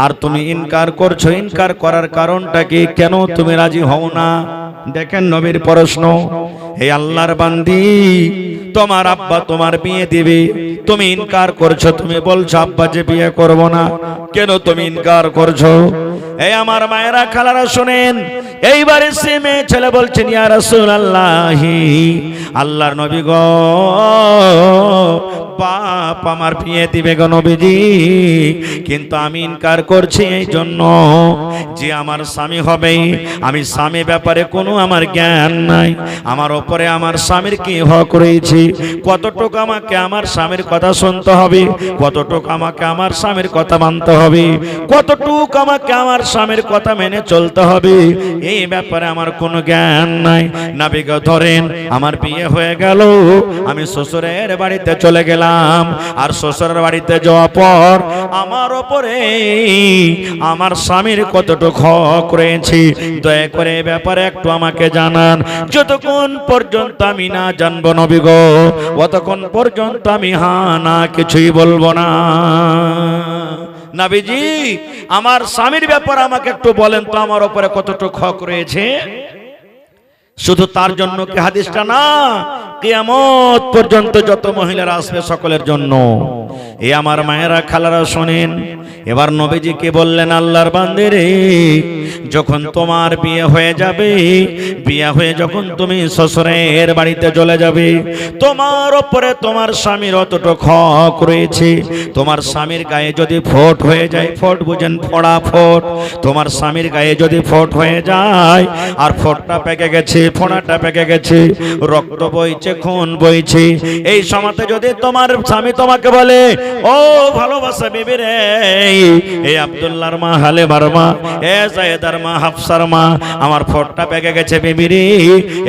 আর তুমি ইনকার করছো, ইনকার করার কারণটা কি? কেন তুমি রাজি হও না? দেখেন নবীর প্রশ্ন, হে আল্লাহর বান্দি, তোমার আব্বা তোমার বিয়ে দিবে, তুমি ইনকার করছো, তুমি বলছো আব্বা যে বিয়ে করব না, কেন তুমি ইনকার করছো? এই আমার মায়েরা খালারা শুনেন, এইবারে সে মেয়ে ছেলে বলছেন, ইয়া রাসূলুল্লাহ আল্লাহর নবী গো, বাপ আমার বিয়ে দিবে গো নবীজি, কিন্তু আমি ইনকার করছি এই জন্য যে আমার স্বামী হবে, আমি স্বামী ব্যাপারে কোনো আমার জ্ঞান নাই, আমার উপরে আমার স্বামীর কি হক রয়েছে, কতটুকু আমাকে আমার স্বামীর কথা শুনতে হবে, কতটুকু আমাকে আমার স্বামীর কথা মানতে হবে, কতটুকু আমাকে আমার স্বামীর কথা মেনে চলতে হবে, এই ব্যাপারে আমার কোনো জ্ঞান নাই। নবী গো ধরেন আমার বিয়ে হয়ে গেল, আমি শ্বশুরের বাড়িতে চলে গেলাম, আর শ্বশুরের বাড়িতে যাওয়ার পর আমার উপরে আমার স্বামীর কতটুকু হক রয়েছে, দয়া করে এই ব্যাপারে একটু আমাকে জানান। যতক্ষণ পর্যন্ত আমি না জানবো নবী গো, ততক্ষণ পর্যন্ত আমি হ্যাঁ না কিছুই বলবো না। নবীজি আমার স্বামীর ব্যাপারে আমাকে একটু বলেন তো, আমার উপরে কতটুকু হক রয়েছে। শুধু তার জন্য কি হাদিসটা না, কিয়ামত পর্যন্ত যত মহিলারা আসবে সকলের জন্য। এই আমার মায়েরা খালারা শোনেন, এবার নবীজিকে বললেন, আল্লাহর বান্দিরে, যখন তোমার বিয়ে হয়ে যাবে, বিয়ে হয়ে যখন তুমি শ্বশুরের বাড়িতে চলে যাবে, তোমার উপরে তোমার স্বামীর অতটুকু হক রয়েছে। তোমার স্বামীর গায়ে যদি ফোট হয়ে যায়, ফোট বুঝেন ফোড়া ফোট, তোমার স্বামীর গায়ে যদি ফোট হয়ে যায়, আর ফোটটা পেকে গেছে, ফোড়াটা পেকে গেছে, রক্ত বইছে, খুন বইছে, এই সময়তে যদি তোমার স্বামী তোমাকে বলে, ও ভালোবাসা বিবি রে, এই আব্দুল্লাহর মা, হালেমার মা, এ জায়েদার মা, হাফসার মা, আমার ফোটটা পেকে গেছে বিবি রে,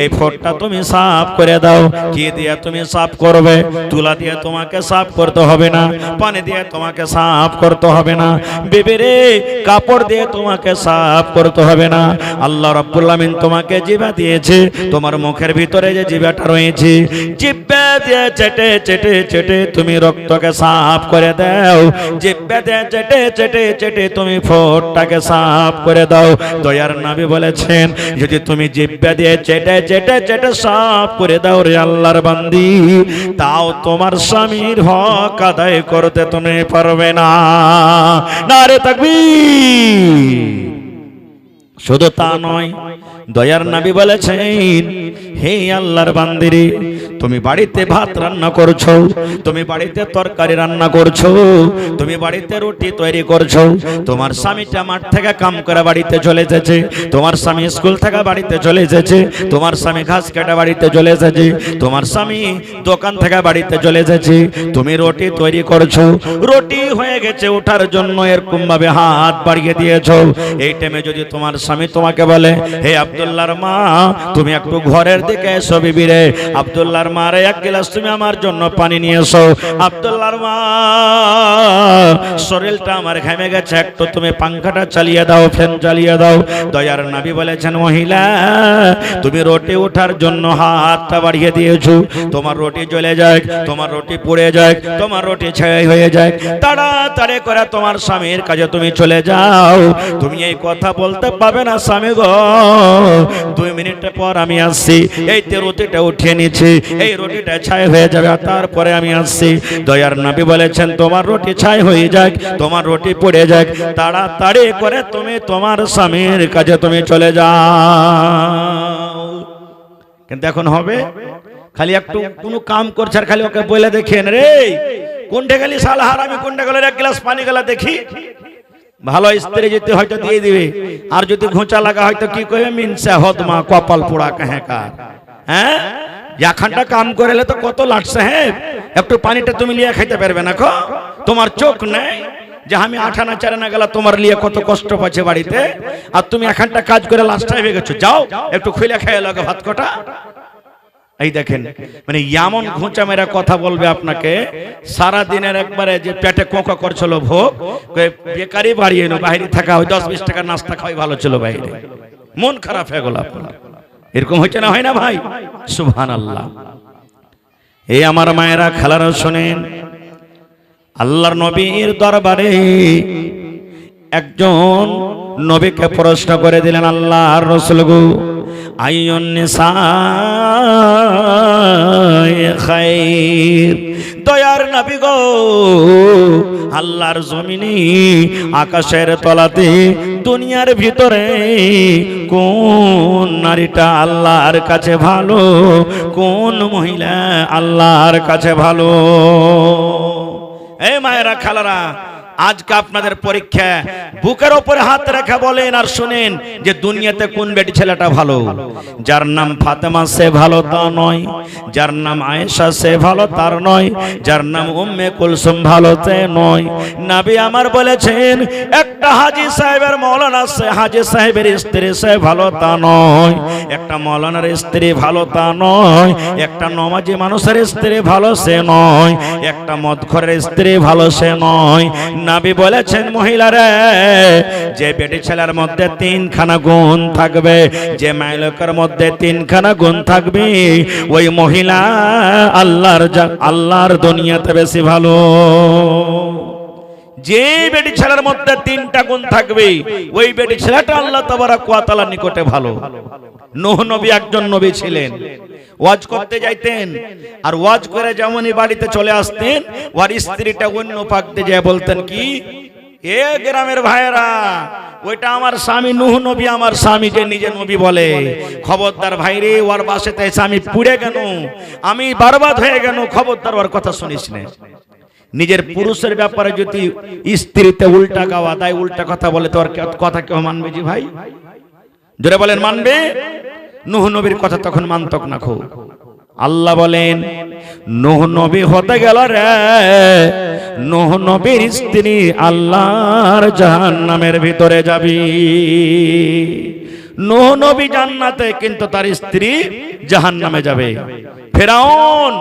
এই ফোটটা তুমি সাফ করে দাও। কি দিয়ে তুমি সাফ করবে? তুলা দিয়ে তোমাকে সাফ করতে হবে না, পানি দিয়ে তোমাকে সাফ করতে হবে না বিবি রে, কাপড় দিয়ে তোমাকে সাফ করতে হবে না। আল্লাহ রাব্বুল আমিন তোমাকে জিহ্বা দিয়েছে, তোমার মুখের ভিতরে যে জিহ্বাটা রয়েছে, জিহ্বা দিয়ে চেটে চেটে চেটে তুমি রক্তকে সাফ করে দাও, জিহ্বা দিয়ে চেটে চেটে চেটে তুমি ফোটটাকে সাফ করে দাও। দয়ার নবী বলেছেন, যদি তুমি জিহ্বা দিয়ে চেটে চেটে চেটে সাফ করে দাও রে আল্লাহর বান্দি, তাও তোমার স্বামীর হক আদায় করতে তুমি পারবে না। নারে তাকবীর। শুধু তা নয়, দয়ার নবী বলেছেন, হে আল্লাহর বান্দিরে, তুমি বাড়িতে ভাত রান্না করছো, তুমি বাড়িতে তরকারি রান্না করছো, তুমি বাড়িতে রুটি তৈরি করছো, তোমার স্বামীটা মাঠ থেকে কাম করে বাড়িতে চলে এসেছে, তোমার স্বামী স্কুল থেকে বাড়িতে চলে এসেছে, তোমার স্বামী ঘাস কেটে বাড়িতে চলে এসেছে, তোমার স্বামী দোকান থেকে বাড়িতে চলে এসেছে, তুমি রুটি তৈরি করছো, রুটি হয়ে গেছে ওঠার জন্য এরকম ভাবে হাত বাড়িয়ে দিয়েছো। এই টাইমে যদি তোমার স্বামী তোমাকে বলে, হে আব্দুল্লাহর মা তুমি একটু ঘরের দিকে এসো বিবি রে, আব্দুল্লাহর মা রে এক গ্লাস তুমি আমার জন্য পানি নিয়ে এসো, আব্দুল্লাহর মা শরীরটা আমার ঘেমে গেছে, একটু তুমি পাংখাটা চালিয়ে দাও, ফ্যান চালিয়ে দাও। দয়ার নবী বলেছেন, মহিলা তুমি রুটি ওঠার জন্য হাতটা বাড়িয়ে দিয়েছো, তোমার রুটি জ্বলে যায়, তোমার রুটি পুড়ে যায়, তোমার রুটি ছাই হয়ে যায়, তাড়াতাড়ি করে তোমার স্বামীর কাছে তুমি চলে যাও। তুমি এই কথা বলতে পারবে না, স্বামী গো 2 মিনিট পর আমি আসছি, এই তে রুটিটা উঠিয়ে নিচ্ছি, এই রুটিটা ছাই হয়ে যাবে, তারপরে আমি আসছি। দয়ার নবী বলেছেন, তোমার রুটি ছাই হয়ে যাক, তোমার রুটি পড়ে যাক, তাড়াতাড়ি করে তুমি তোমার স্বামীর কাছে তুমি চলে যাও। কিন্তু এখন হবে খালি একটু কোনো কাম করছে আর খালি ওকে বলে দেখেন, রে কোনটা গেলি শালা হারামি, কোনটা গেলে এক গ্লাস পানি গেলা দেখি। ভালো স্ত্রী যদি হয়তো দিয়ে দিবে, আর যদি ঘোঁচা লাগা হয়তো কি কইবে, মিনসা হদমা কপাল পোড়া কাহেকার। হ্যাঁ এখানটা কাম করেলে তো কত লাগছে, হ্যাঁ একটু পানিটা তুমি লিয়ে খাইতে পারবে না, তোমার চোখ নেই যে আমি 8 আনা 4 আনা গেলা তোমার লিয়ে কত কষ্ট পাচ্ছে বাড়িতে, আর তুমি এখানটা কাজ করে লাস্টায় হয়ে গেছো, যাও একটু খুলে খেয়ে লাগে ভাত কটা। এই দেখেন মানে এমন ঘুঁচা মেরা কথা বলবে আপনাকে, সারা দিনের একবারে যে পেটে কোঁকা করছিল ভোগ, বেকারি বাড়িয়ে নো বাইরে থাকা ওই 10-20 টাকার নাস্তা খাওয়াই ভালো ছিল, বাইরে মন খারাপ হয়ে গেল আপনার। এরকম হচ্ছে না, হয় না ভাই? সুবহানাল্লাহ। এই আমার মায়েরা খালারা শোনেন, আল্লাহর নবীর দরবারে একজন নবীকে প্রশ্ন করে দিলেন, আল্লাহর রাসূল গো আইয়ুন নিসায়ে খায়র, দয়ার নবী গো আল্লাহর জমিনে আকাশের তলাতে দুনিয়ার ভিতরে কোন নারীটা আল্লাহর কাছে ভালো, কোন মহিলা আল্লাহর কাছে ভালো? এই মায়েরা খালারা, আজকে আপনাদের পরীক্ষা, বুকের উপরে হাত রেখে বলেন আর শুনেন যে দুনিয়াতে কোন বেটি ছেলেটা ভালো? যার নাম ফাতেমা সে ভালো তা নয়, যার নাম আয়েশা সে ভালো তার নয়, যার নাম উম্মে কুলসুম ভালো তে নয়। নবী আমার বলেছেন, একটা হাজী সাহেবের মৌলানা সে হাজী সাহেবের স্ত্রী সে ভালো তা নয়, একটা মৌলানার স্ত্রী ভালো তা নয়, একটা নমাজি মানুষের স্ত্রী ভালো সে নয়, একটা মদখোরের স্ত্রী ভালো সে নয়। নবী বলেছেন, মহিলারে যে বেটি ছেলের মধ্যে 3খানা গুণ থাকবে, যে মাইলকের মধ্যে 3খানা গুণ থাকবে, ওই মহিলা আল্লাহর দুনিয়াতে বেশি ভালো। যে বেটি ছেলের মধ্যে 3টা গুণ থাকবে, ওই বেটি ছেলেটা আল্লাহ তাবারক ওয়া তাআলার নিকটে ভালো। নূহ নবী একজন নবী ছিলেন, ওয়াজ করতে যাইতেন, আর ওয়াজ করে যেমনই বাড়িতে চলে আসতেন, ওর স্ত্রীটা অন্য পাকতে যায় বলতেন কি, এ গ্রামের ভাইয়েরা ওইটা আমার স্বামী নূহ নবী, আমার স্বামী যে নিজে নবী বলে, খবরদার ভাইরে ওর বাসাতে এসে আমি পুড়ে গেল, আমি বরবাদ হয়ে গেল, খবরদার ওর কথা শুনিস না। নিজের পুরুষের ব্যাপারে যদি স্ত্রীতে উল্টা গাওয়া দেয়, উল্টা কথা বলে, তো ওর কথা কেউ মানবে জি ভাই? জোরে বলেন মানবে? নূহ নবীর কথা তখন মানতক না খো। আল্লাহ বলেন, নূহ নবী হতে গেল রে, নূহ নবীর স্ত্রী আল্লাহর জাহান্নামের ভিতরে যাবি। নূহ নবী জান্নাতে, কিন্তু তার স্ত্রী জাহান্নামে যাবে। ফেরাউন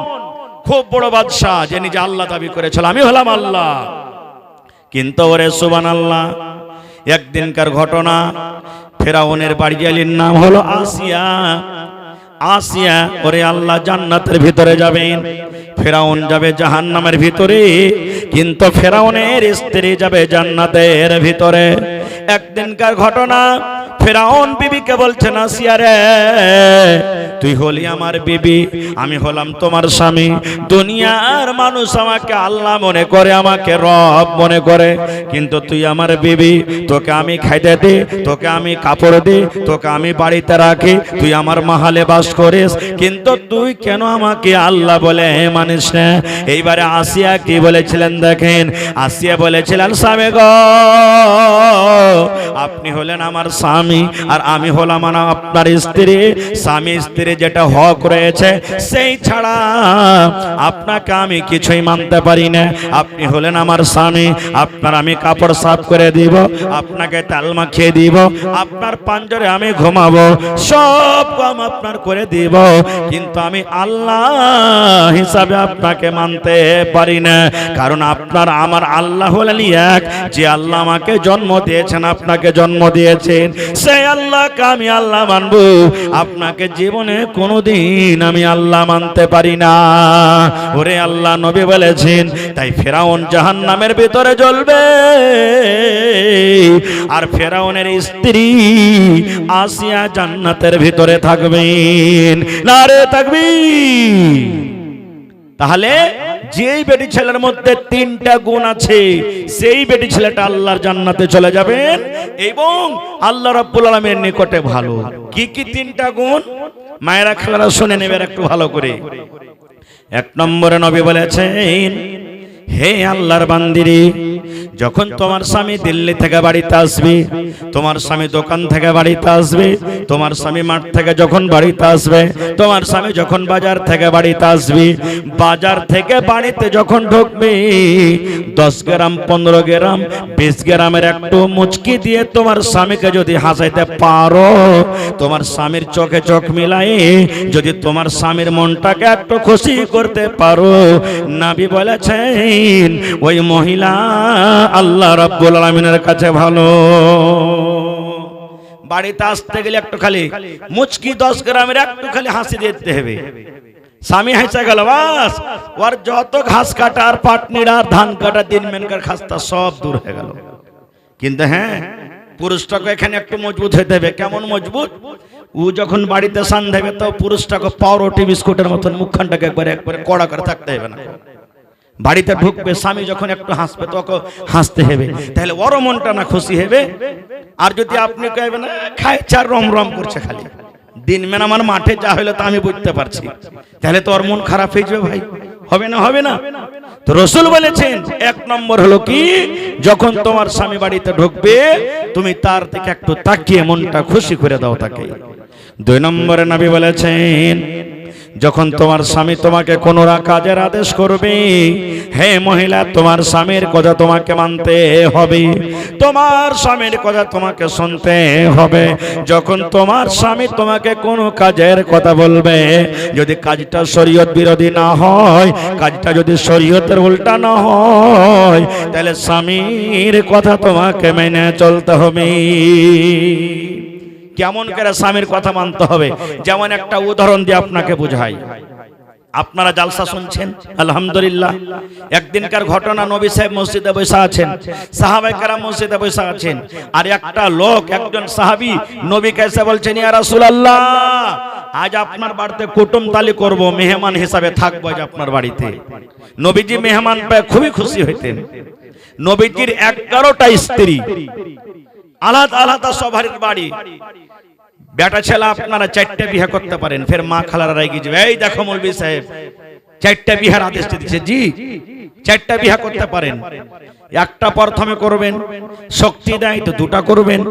খুব বড় বাদশাহ, যে নিজে আল্লাহ দাবি করেছিল, আমি হলাম আল্লাহ, কিন্তু ওরে সুবহানাল্লাহ, একদিনকার ঘটনা, ফেরাউনের বাড়িয়ালির নাম হলো আসিয়া। আসিয়া ওরে আল্লাহ জান্নাতের ভিতরে যাবেন, ফেরাউন যাবে জাহান্নামের ভিতরে, কিন্তু ফেরাউনের স্ত্রী যাবে জান্নাতের ভিতরে। একদিনকার ঘটনা, ফেরাউন বিবিকে বলছেন আসিয়া রে, তুই হলি আমার বিবি, আমি হলাম তোমার স্বামী। দুনিয়ার মানুষ আমাকে আল্লাহ মনে করে, আমাকে রব মনে করে, কিন্তু তুই আমার বিবি, তোকে আমি খাইতে দে, তোকে আমি কাপড় দে, তোকে আমি বাড়িতে রাখি, তুই আমার মাহালে বাস করিস, কিন্তু তুই কেন আমাকে আল্লাহ বলে মানিস না? এইবারে আসিয়া কি বলেছিলেন দেখেন, আসিয়া বলেছিলেন স্বামী গো, আপনি হলেন আমার স্বামী আর আমি হলাম আপনার স্ত্রী। স্বামী স্ত্রী যেটা হক রয়েছে সেই ছাড়া আপনাকে আমি কিছুই মানতে পারি না। আপনি হলেন আমার স্বামী, আপনার আমি কাপড় সাফ করে দিব, আপনাকে তেল মাখিয়ে দিব, আপনার পাঞ্জরে আমি ঘুমাবো, সব কাম আপনার করে দিব, কিন্তু আমি আল্লাহ হিসাবে আপনাকে মানতে পারি না। কারণ আপনার আমার আল্লাহ হলেন এক, যে আল্লাহ আমাকে জন্ম দিয়েছেন, আপনাকে জন্ম দিয়েছেন, সেই আল্লাহকে আমি আল্লাহ মানবো, আপনাকে জীবনে কোনোদিন আমি আল্লাহ মানতে পারি না। ওরে আল্লাহ নবী বলেছেন, তাই ফেরাউন জাহান্নামের ভিতরে জ্বলবে আর ফেরাউনের স্ত্রী আসিয়া জান্নাতের ভিতরে থাকবেন। নারে তাকবীর। তাহলে যেই বেটি ছেলের মধ্যে 3টা গুণ আছে, সেই বেটি ছেলেটা আল্লাহর জান্নাতে চলে যাবেন এবং আল্লাহ রাব্বুল আলামিনের নিকটে ভালো। কি কি 3টা গুণ? মায়েরা খেলারা শুনে নেবেন একটু ভালো করে। 1 নম্বরে নবী বলেছেন, হে আল্লাহর বান্দিরে, যখন তোমার স্বামী দিল্লি থেকে বাড়িতে আসবে, তোমার স্বামী দোকান থেকে বাড়িতে আসবে, তোমার স্বামী মাঠ থেকে যখন বাড়িতে আসবে, তোমার স্বামী যখন বাজার থেকে বাড়িতে আসবে, বাজার থেকে বাড়িতে যখন ঢুকবে, 10 গ্রাম 15 গ্রাম 20 গ্রামের একটু মুচকি দিয়ে তোমার স্বামীকে যদি হাসাইতে পারো, তোমার স্বামীর চোখে চোখ মিলাই যদি তোমার স্বামীর মনটাকে একটু খুশি করতে পারো, নবী বলেছেন ওই মহিলা আল্লাহ রাব্বুল আলামিনের কাছে ভালো। বাড়িতে আসতে গেলে একটু খালি মুচকি 10 গ্রামের একটু খালি হাসি দিতে হবে। স্বামী হাসা গেল, বাস ওর যত ঘাস কাটা আর পাটনিরা ধান কাটা দিন মেনকার খাস্তা সব দূর হয়ে গেল। কিন্তু হ্যাঁ, পুরুষটাকে এখানে একটু মজবুত হতে হবে। কেমন মজবুত? ও যখন বাড়িতে সান দেবে তো পুরুষটাকে পাউরুটি বিস্কুটের মতন মুখখানটাকে একবারে কড়া করে থাকতে হবে না। বাড়িতে ঢুকবে, স্বামী যখন একটু হাসবে তোকে হাসতে হবে, তাহলে ওর মনটা না খুশি হবে। আর যদি আপনি কইবেন খাই চার রম রম করছে খালি দিন মেন আমার মাঠে যা হইলো তা আমি বুঝতে পারছি, তাহলে তো ওর মন খারাপ হয়ে যাবে ভাই, হবে না? হবে না? তো রাসূল বলেছেন 1 নম্বর হলো কি, যখন তোমার স্বামী বাড়িতে ঢুকবে তুমি তার দিকে একটু তাকিয়ে মনটা খুশি করে দাও তাকে। 2 নম্বরে নবী বলেছেন, যখন তোমার স্বামী তোমাকে কোনো কাজের আদেশ করবে, হে মহিলা, তোমার স্বামীর কথা তোমাকে মানতে হবে, তোমার স্বামীর কথা তোমাকে শুনতে হবে। যখন তোমার স্বামী তোমাকে কোনো কাজের কথা বলবে, যদি কাজটা শরীয়ত বিরোধী না হয়, কাজটা যদি শরীয়তের উল্টা না হয়, তাহলে স্বামীর কথা তোমাকে মেনে চলতে হবে। কেমন করে স্বামীর কথা মানতে হবে? যেমন একটা উদাহরণ দিয়ে আপনাকে বুঝাই। আপনারা জালসা শুনছেন আলহামদুলিল্লাহ। একদিনকার ঘটনা, নবী সাহেব মসজিদে বসে আছেন, সাহাবায়ে কেরাম মসজিদে বসে আছেন, আর একটা লোক, একজন সাহাবী নবীকে এসে বলছেন, ইয়া রাসূলুল্লাহ, আজ আপনার বাড়িতে কুটুম তালি করব, মেহমান হিসাবে থাকবো আজ আপনার বাড়িতে। নবীজি মেহমান পেয়ে খুবই খুশি হইতেন। নবীজির 11টা স্ত্রী, আলাদা আলাদা সবার বাড়ি। বেটা ছেলে আপনারা 4টা বিয়ে করতে পারেন, ফের মা খালারা রাগি যাবে, এই দেখো মৌলভী সাহেব 4টা বিয়ের আদেশ দিয়েছে। জি, 4টা বিয়ে করতে পারেন। একটা প্রথমে করবেন, শক্তি দেয় তো 2টা করবেন,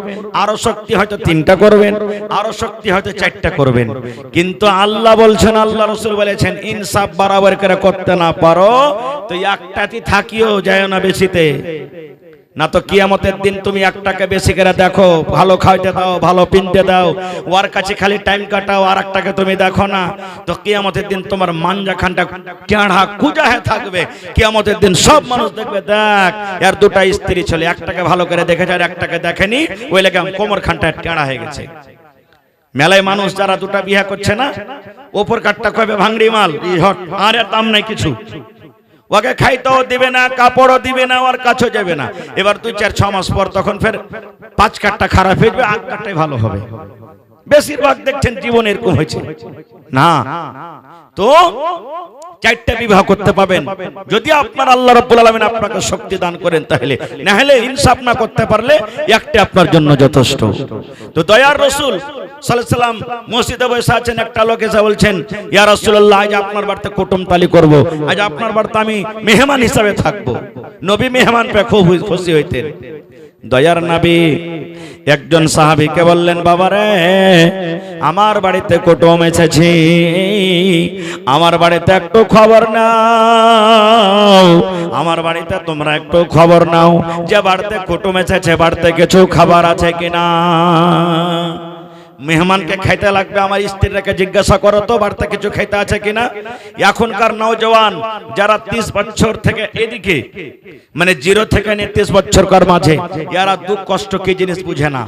আরো শক্তি হয়তো 3টা করবেন, আরো শক্তি হয়তো 4টা করবেন। কিন্তু আল্লাহ বলছেন, আল্লাহ রাসূল বলেছেন, ইনসাফ বরাবর করে করতে না পারো তো একটাতে থাকিও যায় না বেশিতে, না তো কিয়ামতের দিন তুমি একটাকে বেশি করে দেখো, ভালো খাইতে দাও, ভালো পিনতে দাও, ওর কাছে খালি টাইম কাটাও, আর একটাকে তুমি দেখো না, তো কিয়ামতের দিন তোমার মানজা খানটা কেড়া কুজা হয়ে থাকবে। কিয়ামতের দিন সব মানুষ দেখবে, দেখ এর 2টা স্ত্রী ছিল, একটাকে ভালো করে দেখেছে আর একটাকে দেখেনি, ওই লেগে কোমর খানটা কেড়া হয়ে গেছে। মেলায় মানুষ যারা 2টা বিয়ে করছে না, ওপর কাটটা কবে ভাঙড়ি মাল, আর এর দাম নাই কিছু, ওকে খাইতেও দিবে না, কাপড়ও দিবে না, ওর কাছেও যাবে না। এবার 2-4-6 মাস পর তখন ফের 5 কাঠটা খারাপ হয়ে যাবে, 8 কাঠটাই ভালো হবে। বেশিরভাগ দেখছেন জীবন এরকম হয়েছে না। তো 4টা বিবাহ করতে পাবেন যদি আপনার আল্লাহ রাব্বুল আলামিন আপনাকে শক্তি দান করেন, তাহলে না হলে ইনসাফ না করতে পারলে একটা আপনার জন্য যথেষ্ট। তো দয়ার রাসূল সাল্লাল্লাহু আলাইহি সাল্লাম মসজিদে বসে আছেন, একটা লোক এসে বলছেন, ইয়া রাসূলুল্লাহ, আজ আপনার বাড়িতে কুটুমতালি করব, আজ আপনার বাড়িতে আমি মেহমান হিসেবে থাকব। নবী মেহমান পেয়ে খুব খুশি হইতেন। দয়ার নবী একজন সাহাবীকে বললেন, বাবা রে, আমার বাড়িতে কুটুম এসেছে, আমার বাড়িতে একটু খবর নাও, আমার বাড়িতে তোমরা একটু খবর নাও যে বাড়িতে কুটুম এসেছে, বাড়িতে কিছু খাবার আছে কিনা। মেহমানকে খাইতে লাগবে, আমার স্ত্রীকে জিজ্ঞাসা করো তো বাড়িতে কিছু খাইতে আছে কিনা। এখনকার নওজওয়ান যারা 30 বছর থেকে এদিকে, মানে 0 থেকে 30 বছরকার মাঝে, এরা দুঃখ কষ্ট কি জিনিস বুঝে না।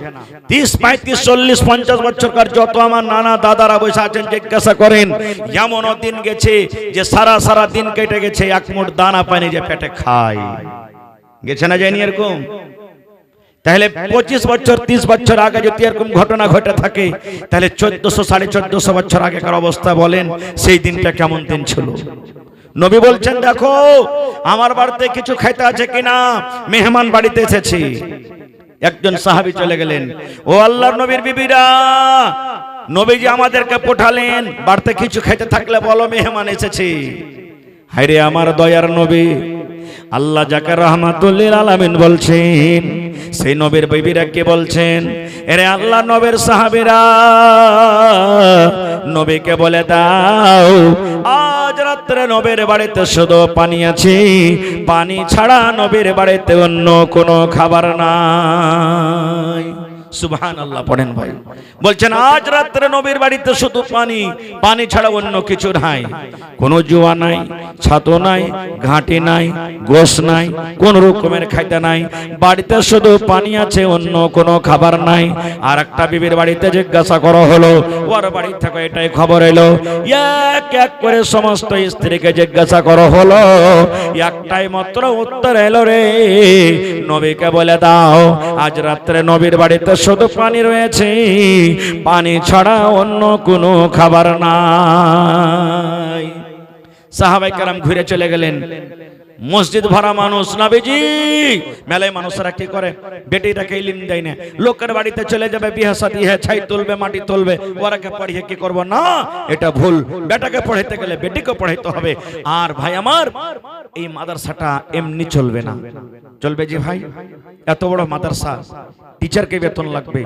30, 35, 40, 50 বছরকার যত আমার নানা দাদারা বসে আছেন, জিজ্ঞাসা করেন, এমনও দিন গেছে যে সারা দিন কেটে গেছে এক মুঠ দানা পানি যে পেটে খায়, গেছে না যায়নি এরকম? তাহলে 25 বছর 30 বছর আগে যদি এরকম ঘটনা ঘটে থাকে, তাহলে 1400 1450 বছর আগেকার অবস্থা বলেন সেই দিনটা কেমন দিন ছিল। নবী বলছেন, দেখো আমার বাড়িতে কিছু খাইতে আছে কিনা, মেহমান বাড়িতে এসেছে। একজন সাহাবী চলে গেলেন, ও আল্লাহর নবীর বিবিরা, নবীজি আমাদেরকে পাঠালেন, বাড়িতে কিছু খাইতে থাকলে বলো মেহমান এসেছে। হায়রে আমার দয়ার নবী, আল্লাহ যাকে রাহমাতুল লিল আলামিন বলছেন, সেই নবীর বিবিরা কে বলছেন, এরে আল্লাহ নবীর সাহাবীরা, নবীকে বলে দাও আজ রাত্রে নবীর বাড়িতে শুধু পানি আছে, পানি ছাড়া নবীর বাড়িতে অন্য কোনো খাবার নাই। সুবহানাল্লাহ পড়েন ভাই। বলছেন আজ রাত্রে নবীর বাড়িতে শুধু পানি, পানি ছাড়া অন্য কিছু নাই। কোনো জুয়া নাই, ছাতো নাই, ঘাটি নাই, গোশ নাই, কোন রকমের খাইতে নাই, বাড়িতে শুধু পানি আছে, অন্য কোনো খাবার নাই। আর একটা বিবির বাড়িতে জিজ্ঞাসা করা হলো, ওর বাড়ি থেকে এটাই খবর এলো। এক এক করে সমস্ত স্ত্রীকে জিজ্ঞাসা করা হলো, একটাই মাত্র উত্তর এলো, রে নবীকে বলে দাও আজ রাত্রে নবীর বাড়িতে শুধু পানি রয়েছে, পানি ছাড়া অন্য কোনো খাবার নাই। সাহাবায়ে কেরাম ঘুরে চলে গেলেন। মসজিদ ভরা মানুষ, নবীজি মেলায় মানুষরা কি করে, বেটিটাকে ইলম দেয় না, লোকের বাড়িতে চলে যাবে, বিয়ে শাদী হয়, ছাই তুলবে, মাটি তুলবে, ওরাকে পড়িয়ে কি করব না, এটা ভুল। বেটাকে পড়াইতে গেলে বেটিকে পড়াইতে হবে। আর ভাই আমার, এই মাদ্রাসাটা এমনি চলবে না, চলবে যে ভাই, এত বড় মাদ্রাসা, টিচারকে বেতন লাগবে,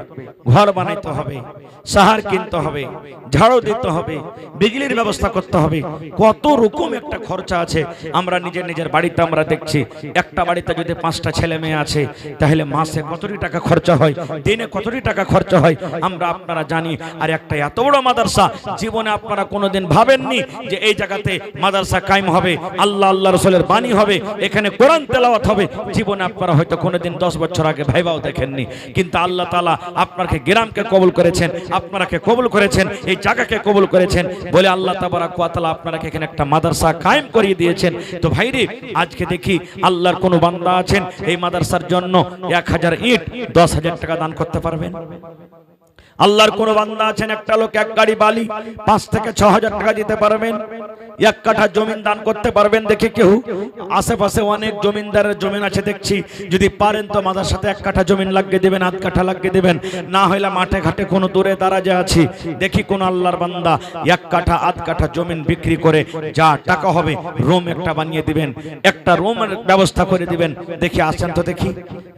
ঘর বানাইতে হবে, সাহার কিনতে হবে, ঝাড়ু দিতে হবে, বিজলির ব্যবস্থা করতে হবে, কত রকম একটা খরচা আছে। আমরা নিজের বাড়িতে আমরা দেখছি, একটা বাড়িতে যদি 5টা ছেলে মেয়ে আছে, তাহলে মাসে কতটি টাকা খরচা হয়, দিনে কতটি টাকা খরচা হয় আমরা আপনারা জানি। আর একটা এত বড় মাদ্রাসা, জীবনে আপনারা কোনোদিন ভাবেননি যে এই জায়গাতে মাদ্রাসা কায়েম হবে, আল্লাহ রাসূলের বাণী হবে, এখানে কোরআন তেলাওয়াত হবে। জীবনে আপনারা হয়তো কোনোদিন 10 বছর আগে ভাইবাও দেখেননি, কিন্তু আল্লাহ তাআলা আপনাকে গ্রামকে কবুল করেছেন, আপনাকে কবুল করেছেন, এই জায়গাকে কবুল করেছেন বলে আল্লাহ তাবারাক ওয়া তাআলা আপনাকে এখানে একটা মাদ্রাসা কায়েম করিয়ে দিয়েছেন। তো ভাইরে, আজকে দেখি আল্লাহর কোন বান্দা আছেন এই মাদ্রাসার জন্য 1000 ইট 10,000 টাকা দান করতে পারবেন? আল্লাহর কোন বান্দা আছেন একটা লোক 1 গাড়ি বালি 5 থেকে 6,000 টাকা দিতে পারবেন? 1 কাঠা জমিন দান করতে পারবেন? দেখি কেউ আশেপাশে অনেক জমিনদারের জমিন আছে দেখছি, যদি পারেন তো মাদ্রাসাতে 1 কাঠা জমিন লাগিয়ে দেবেন, 1/2 কাঠা লাগিয়ে দেবেন। না হইলে মাঠে ঘাটে কোনো দূরে দারাজে আছি, দেখি কোন আল্লাহর বান্দা 1 কাঠা 1/2 কাঠা জমিন বিক্রি করে যা টাকা হবে রুম একটা বানিয়ে দিবেন, একটা রুমের ব্যবস্থা করে দিবেন। দেখি আসেন তো দেখি,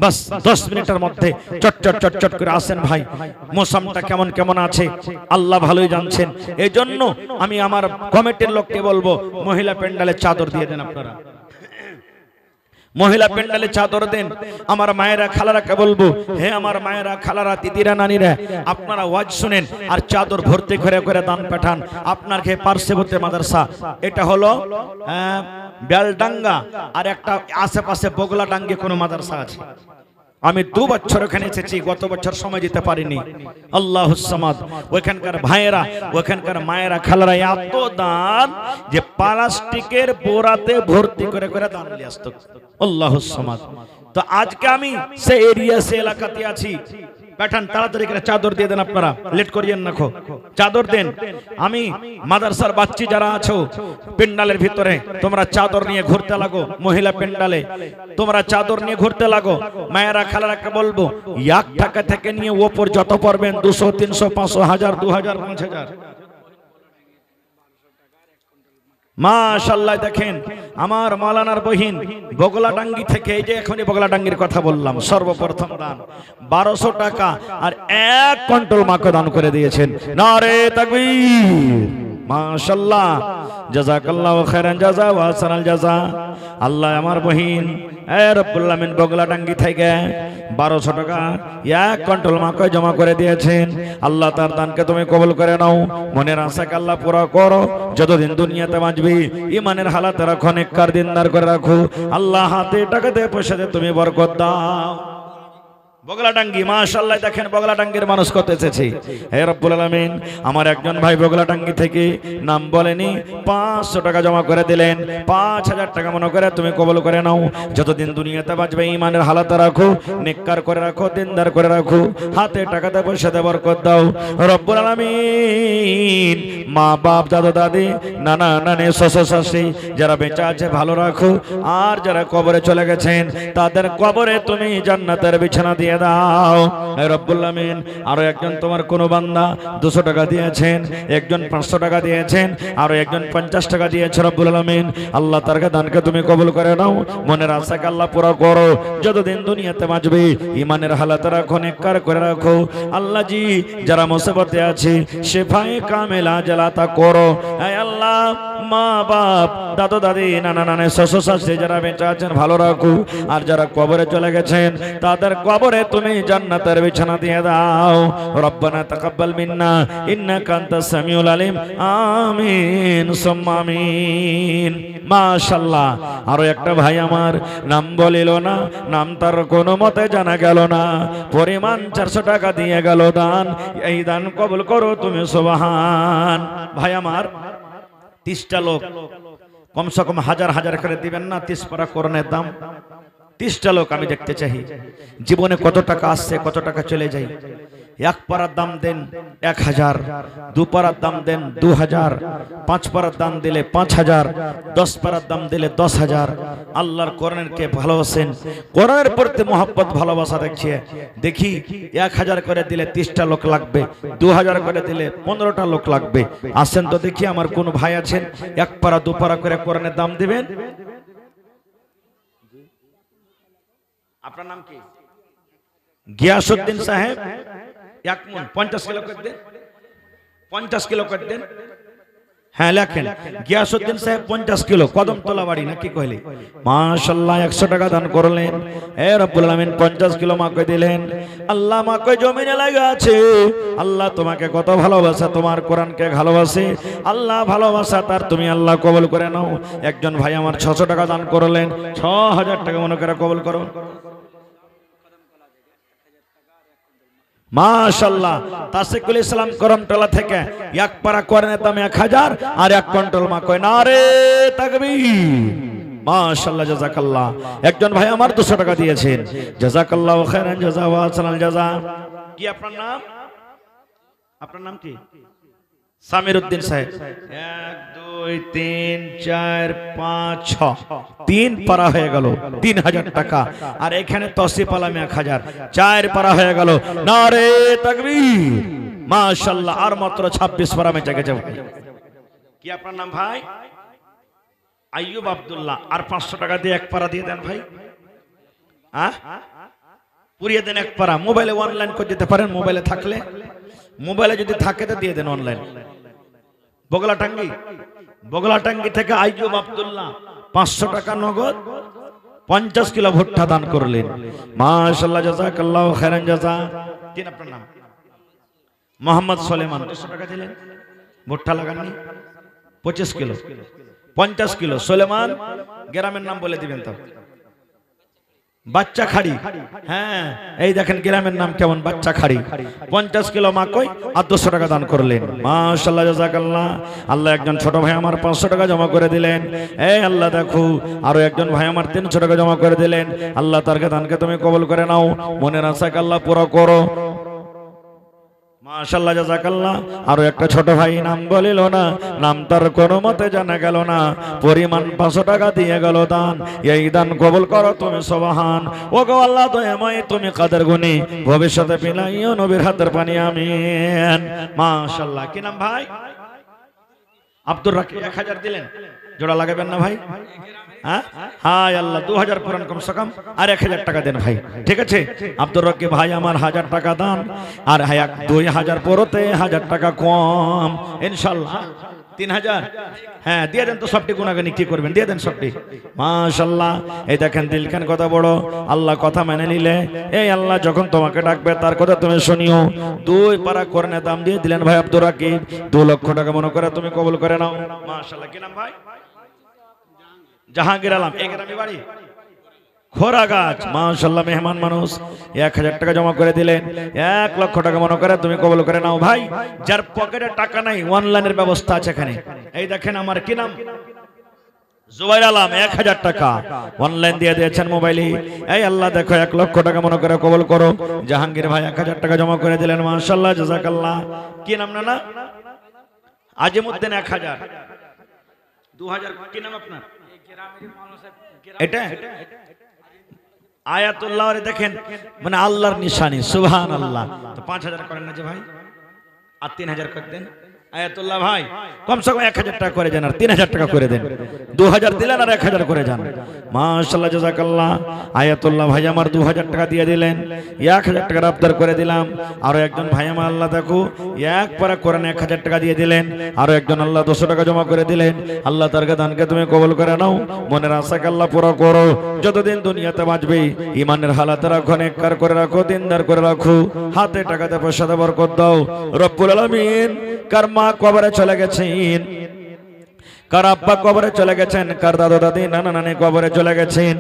বাস 10 মিনিটের মধ্যে চট করে আসেন ভাই। মৌসুমটা কেমন আছে আল্লাহ ভালোই জানছেন। এই জন্য আমি আমার কমিটির লোককে বলবো, মহিলা প্যান্ডেলে চাদর দিয়ে দেন আপনারা, মহিলা প্যান্ডেলে চাদর দেন। আমার মায়েরা খালারাকে বলবো, হে আমার মায়েরা খালারা দিদিরা নানিরা, আপনারা ওয়াজ শুনেন আর চাদর ভর্তি করে করে দান পাঠান। আপনার খেয়ে পার্শ্ববর্তী মাদ্রাসা, এটা হলো বেলডাঙ্গা, আর একটা আশেপাশে বগলা ডাঙ্গে কোনো মাদ্রাসা আছে, আমি 2 বছর ওখানে এসেছি, গত বছর সময় দিতে পারিনি। আল্লাহুস সামাদ। ওখানকার ভাইয়েরা, ওখানকার মায়েরা, খালারা এত দান যে প্লাস্টিকের বোরাতে ভর্তি করে করে দান নিয়ে আসতো। আল্লাহুস সামাদ। তো আজকে আমি সেই এরিয়া, সেই এলাকাতে আছি। পাঠান তাড়াতাড়ি করে চাদর দিয়ে দেন, আপনারা লেট করিয়েন না, চাদর দেন। আমি মাদ্রাসার বাচ্চি যারা আছো পেন্ডালের ভিতরে, তোমরা চাদর নিয়ে ঘুরতে লাগো। মহিলা পেন্ডালে তোমরা চাদর নিয়ে ঘুরতে লাগো। মায়েরা খালারাকে বলবো 1 টাকা থেকে নিয়ে ওপর যত পারবেন, 200, 300, 500, 1000, 2000, 5000। মাশাআল্লাহ। দেখেন আমার মাওলানার বহিন বগলাডাঙ্গি থেকে, এই যে এখনই বগলাডাঙ্গির কথা বললাম, সর্বপ্রথম দান 1200 টাকা আর 1 কুইন্টাল মাকে দান করে দিয়েছেন। নারে তাকবীর। মাশাআল্লাহ, জাযাকাল্লাহু খাইরান জাযা ওয়া আহসানাল জাযা। আল্লাহ আমার বহিন রব্বুল আলামিন বগলাডাঙ্গি থেকে 1200 টাকা 1 কুইন্টাল মাকে জমা করে দিয়েছেন। আল্লাহ তার দানকে তুমি কবুল করে নাও। মনের আশাকে আল্লাহ পুরা করো। যতদিন দুনিয়াতে বাঁচবি ঈমানের হালাতে রাখো, নেককার দিনদার করে রাখো। আল্লাহ হাতে টাকাতে পয়সাতে তুমি বরকত দাও। বগলাডাঙ্গি মাশাআল্লাহ। দেখেন বগলাডাঙ্গির মানুষ কত এসেছে। হে রব্বুল আলামিন, আমার একজন ভাই বগলাডাঙ্গি থেকে নাম বলেনি 500 টাকা জমা করে দিলেন। 5000 টাকা মনে করে তুমি কবুল করে নাও। যতদিন দুনিয়াতে বাঁচবে ঈমানের হালাতে রাখো, নেককার করে রাখো, দিনদার করে রাখো। হাতে টাকাতে পয়সাতে বরকত দাও রব্বুল আলামিন। মা বাপ, দাদা দাদি, নানা নানি, শ্বশুর শাশুড়ি যারা বেঁচে আছে ভালো রাখো। আর যারা কবরে চলে গেছেন তাদের কবরে তুমি জান্নাতের বিছানা দিয়ে দাও রব্বুল আলামিন। আরো একজন তোমার কোন বান্দা 200 টাকা দিয়েছেন, একজন 500 টাকা দিয়েছেন, আরো একজন 50 টাকা দিয়েছে রব্বুল আলামিন। আল্লাহ তার দানকে তুমি কবুল করে নাও। মনের আশাকে আল্লাহ পুরো করো। যতদিন দুনিয়াতে বাঁচবে ঈমানের হালাতে রাখো, নেককার করে রাখো। আল্লাহ জি যারা মুসিবতে আছে শিফায়ে কামেলা জালাতা করো। হে আল্লাহ, মা বাপ, দাদা দাদি, নানা নানি, শ্বশুর শাশুড়ি যারা বেঁচে আছেন ভালো রাখো। আর যারা কবরে চলে গেছেন তাদের কবরে তুমি জান্নাতের বিছানা দিয়ে দাও। রব্বানা তাকাব্বাল মিন্না ইন্নাকা আনতাস সামিউল আলিম। আমিন সুম্মা আমিন। মাশাআল্লাহ। আরো একটা ভাই আমার নাম বলিল না, নাম তার কোনো মতে জানা গেল না, পরিমাণ 400 টাকা দিয়ে গেল দান। এই দান কবুল করো তুমি সুবহান। ভাই আমার 30টা লোক কমসে কম 1000 করে দিবেন না? 30 পারা কোরআনের দাম। 30টা লোক আমি দেখতে চাই জীবনে কত টাকা আসছে, কত টাকা চলে যায়। 1 পারার দাম দেন 1000, 2 পারার দাম দেন 2000, 5 পারার দাম দিলে 5000, 10 পারার দাম দিলে 10000। আল্লাহর কোরআনকে ভালোবাসেন, কোরআনের প্রতি মহব্বত ভালোবাসা দেখিয়ে দেখি 1000 করে দিলে 30টা লোক লাগবে, 2000 করে দিলে 15টা লোক লাগবে। আসেন তো দেখি আমার কোন ভাই আছেন 1 পারা 2 পারা করে কোরআনের দাম দিবেন? আপনার নাম কি? গিয়াসউদ্দিন সাহেব। 1 মণ 50 কিলো করে দেন, 50 কিলো করে দেন। হ্যাঁ লেখেন, গিয়াসউদ্দিন সাহেব 50 কিলো, কদমতলা বাড়ি নাকি কইলে। মাশাআল্লাহ, 100 টাকা দান করলেন। হে রব্বুল আলামিন 50 কিলো মাকে দিলেন। আল্লাহ মাকে জমিনে লাগা আছে। আল্লাহ তোমাকে কত ভালোবাসে, তোমার কোরআনকে ভালোবাসে। আল্লাহ ভালোবাসা তার তুমি আল্লাহ কবুল করে নাও। একজন ভাই আমার 600 টাকা দান করলেন। 6000 টাকা মনে করে কবুল করো। মাশাআল্লাহ। তাসিকুল ইসলাম করমতলা থেকে 1 পারা কোরআনের দাম 1000 আর 1 কুইন্টাল মা কয় নারে তাকবীর। মাশাআল্লাহ, জাযাকাল্লাহ। একজন ভাই আমার 200 টাকা দিয়েছেন। জাযাকাল্লাহু খাইরান জাযা ওয়া আহসানাল জাযা। কি আপনার নাম? আপনার নাম কি? সামির উদ্দিন সাহেব। 1 2 3 4 5 6 3 পারা হয়ে গেল 3000 টাকা। আর এখানে তসিফ আলাম 1000, 4 পারা হয়ে গেল। নারে তাকবীর। মাশাআল্লাহ। আর মাত্র 26 পারা মে জায়গা যাবে। কি আপনার নাম ভাই? আইয়ুব আব্দুল্লাহ। আর 500 টাকা দিয়ে 1 পারা দিয়ে দেন ভাই। পুরিয়ে দেন 1 পারা। মোবাইলে অনলাইন করে দিতে পারেন, মোবাইলে থাকলে। মোবাইলে যদি থাকে তো দিয়ে দেন অনলাইন। বগলাটাঙ্গি থেকে আইয়ুব আব্দুল্লাহ 500 টাকা নগদ, 50 কিলো ভুট্টা দান করলেন। মাশাআল্লাহ, জাযাকাল্লাহু খাইরান জাযা। দিন আপনার নাম? মোহাম্মদ সুলাইমান। 200 টাকা দিলেন। ভুট্টা লাগাননি? 25 কিলো, 50 কিলো। সুলাইমান গ্রামের নাম বলে দিবেন তো। বাচ্চা খাড়ি, হ্যাঁ এই দেখেন গ্রামের নাম কেমন, বাচ্চা খাড়ি। 50 কিলো মাকই আর 200 টাকা দান করলেন, মাশাআল্লাহ জাযাকাল্লাহ। আল্লাহ একজন ছোট ভাই আমার 500 টাকা জমা করে দিলেন, এই আল্লাহ দেখো আরো একজন ভাই আমার 300 টাকা জমা করে দিলেন। আল্লাহ তার দানকে তুমি কবুল করে নাও, মনের আশাকে আল্লাহ পুরো করো, মাশাআল্লাহ জাযাকাল্লাহ। আরো একটা ছোট ভাই নাম বলিল না, নাম তার কোনো মতে জানা গেল না, পরিমাণ 500 টাকা দিয়ে গেল দান। এই দান কবুল করো তুমি সুবহান। ও গো আল্লাহ দয়াময় তুমি কাদের গুণী, ভবিষ্যতে পিলাইও নবীর হাতের পানি আমিন। মাশাআল্লাহ। কি নাম ভাই? আব্দুর রাকিব। 1000 দিলেন, জোড়া লাগাবেন না ভাই? হ্যাঁ হায় আল্লাহ, 2000 পুরান কমসে কম আর 1000 টাকা দেন ভাই, ঠিক আছে? আব্দুর রাকিব ভাই আমার 1000 টাকা দান, আর 2000 পরতে 1000 টাকা কম ইনশাআল্লাহ 3000। হ্যাঁ দিয়ে দেন তো, সবটি গুনাগানি কি করবেন, দিয়ে দেন সবটি। মাশাআল্লাহ। এই দেখেন দিলখান কথা বড়, আল্লাহ কথা মেনে নিলে এই আল্লাহ যখন তোমাকে ডাকবে তার কথা তুমি শুনিও। 2 পারা করনে দাম দিয়ে দিলেন ভাই আব্দুর রাকিব, 2 লক্ষ টাকা মনে করে তুমি কবুল করে নাও। মাশাআল্লাহ। কি নাম ভাই? জাহাঙ্গীর আলম। এই গ্রামে বাড়ি খোরাগাছ। মাশাআল্লাহ মেহমান মানুষ, 1000 টাকা জমা করে দিলেন, 1 লক্ষ টাকা মনে করে তুমি কবুল করে নাও। ভাই যার পকেটে টাকা নাই অনলাইনের ব্যবস্থা আছে এখানে। এই দেখেন আমার কি নাম, জুবাইর আলম, 1000 টাকা অনলাইন দিয়ে দিয়েছেন মোবাইলে। এই আল্লাহ দেখো 1 লক্ষ টাকা মনে করে কবুল করো। জাহাঙ্গীর ভাই 1000 টাকা জমা করে দিলেন, মাশাআল্লাহ জাযাকাল্লাহ। কি নাম না? আজিমউদ্দিন 1000, 2000। কি নাম আপনার? এটা আয়াতুল্লাহ। দেখেন মানে আল্লাহর নিশানি, সুবহানাল্লাহ। তো 5000 করেন না যে ভাই, আর 3000 করে দেন। আয়াতুল্লাহ ভাই কমসে কম 1000 টাকা করে দেন, আর 3000 টাকা করে দেন। 2000 দিলেন আর 1000 করে যান। মাশাআল্লাহ জাযাকাল্লাহ। আয়াতুল্লাহ ভাই আমার 2000 টাকা দিয়ে দিলেন, 1000 টাকা আবদার করে দিলাম। আরো একজন ভাই আমার আল্লাহ দেখো 1 পারা কোরআন 1000 টাকা দিয়ে দিলেন। আরো একজন আল্লাহ 200 টাকা জমা করে দিলেন। আল্লাহ তার দানকে তুমি কবুল করে নাও, মনের আশাকে আল্লাহ পুরো করো। যতদিন দুনিয়াতে বাঁচবে ঈমানের হালাতে রাখো, নেককার করে রাখো, দিনদার করে রাখো, হাতে টাকাতে পয়সাতে বরকত দাও রব্বুল আলামিন। কার মা কবরে চলে গেছেন, কার আব্বা কবরে চলে গেছেন, কার দাদা দাদি নানা নানি কবরে চলে গেছেন।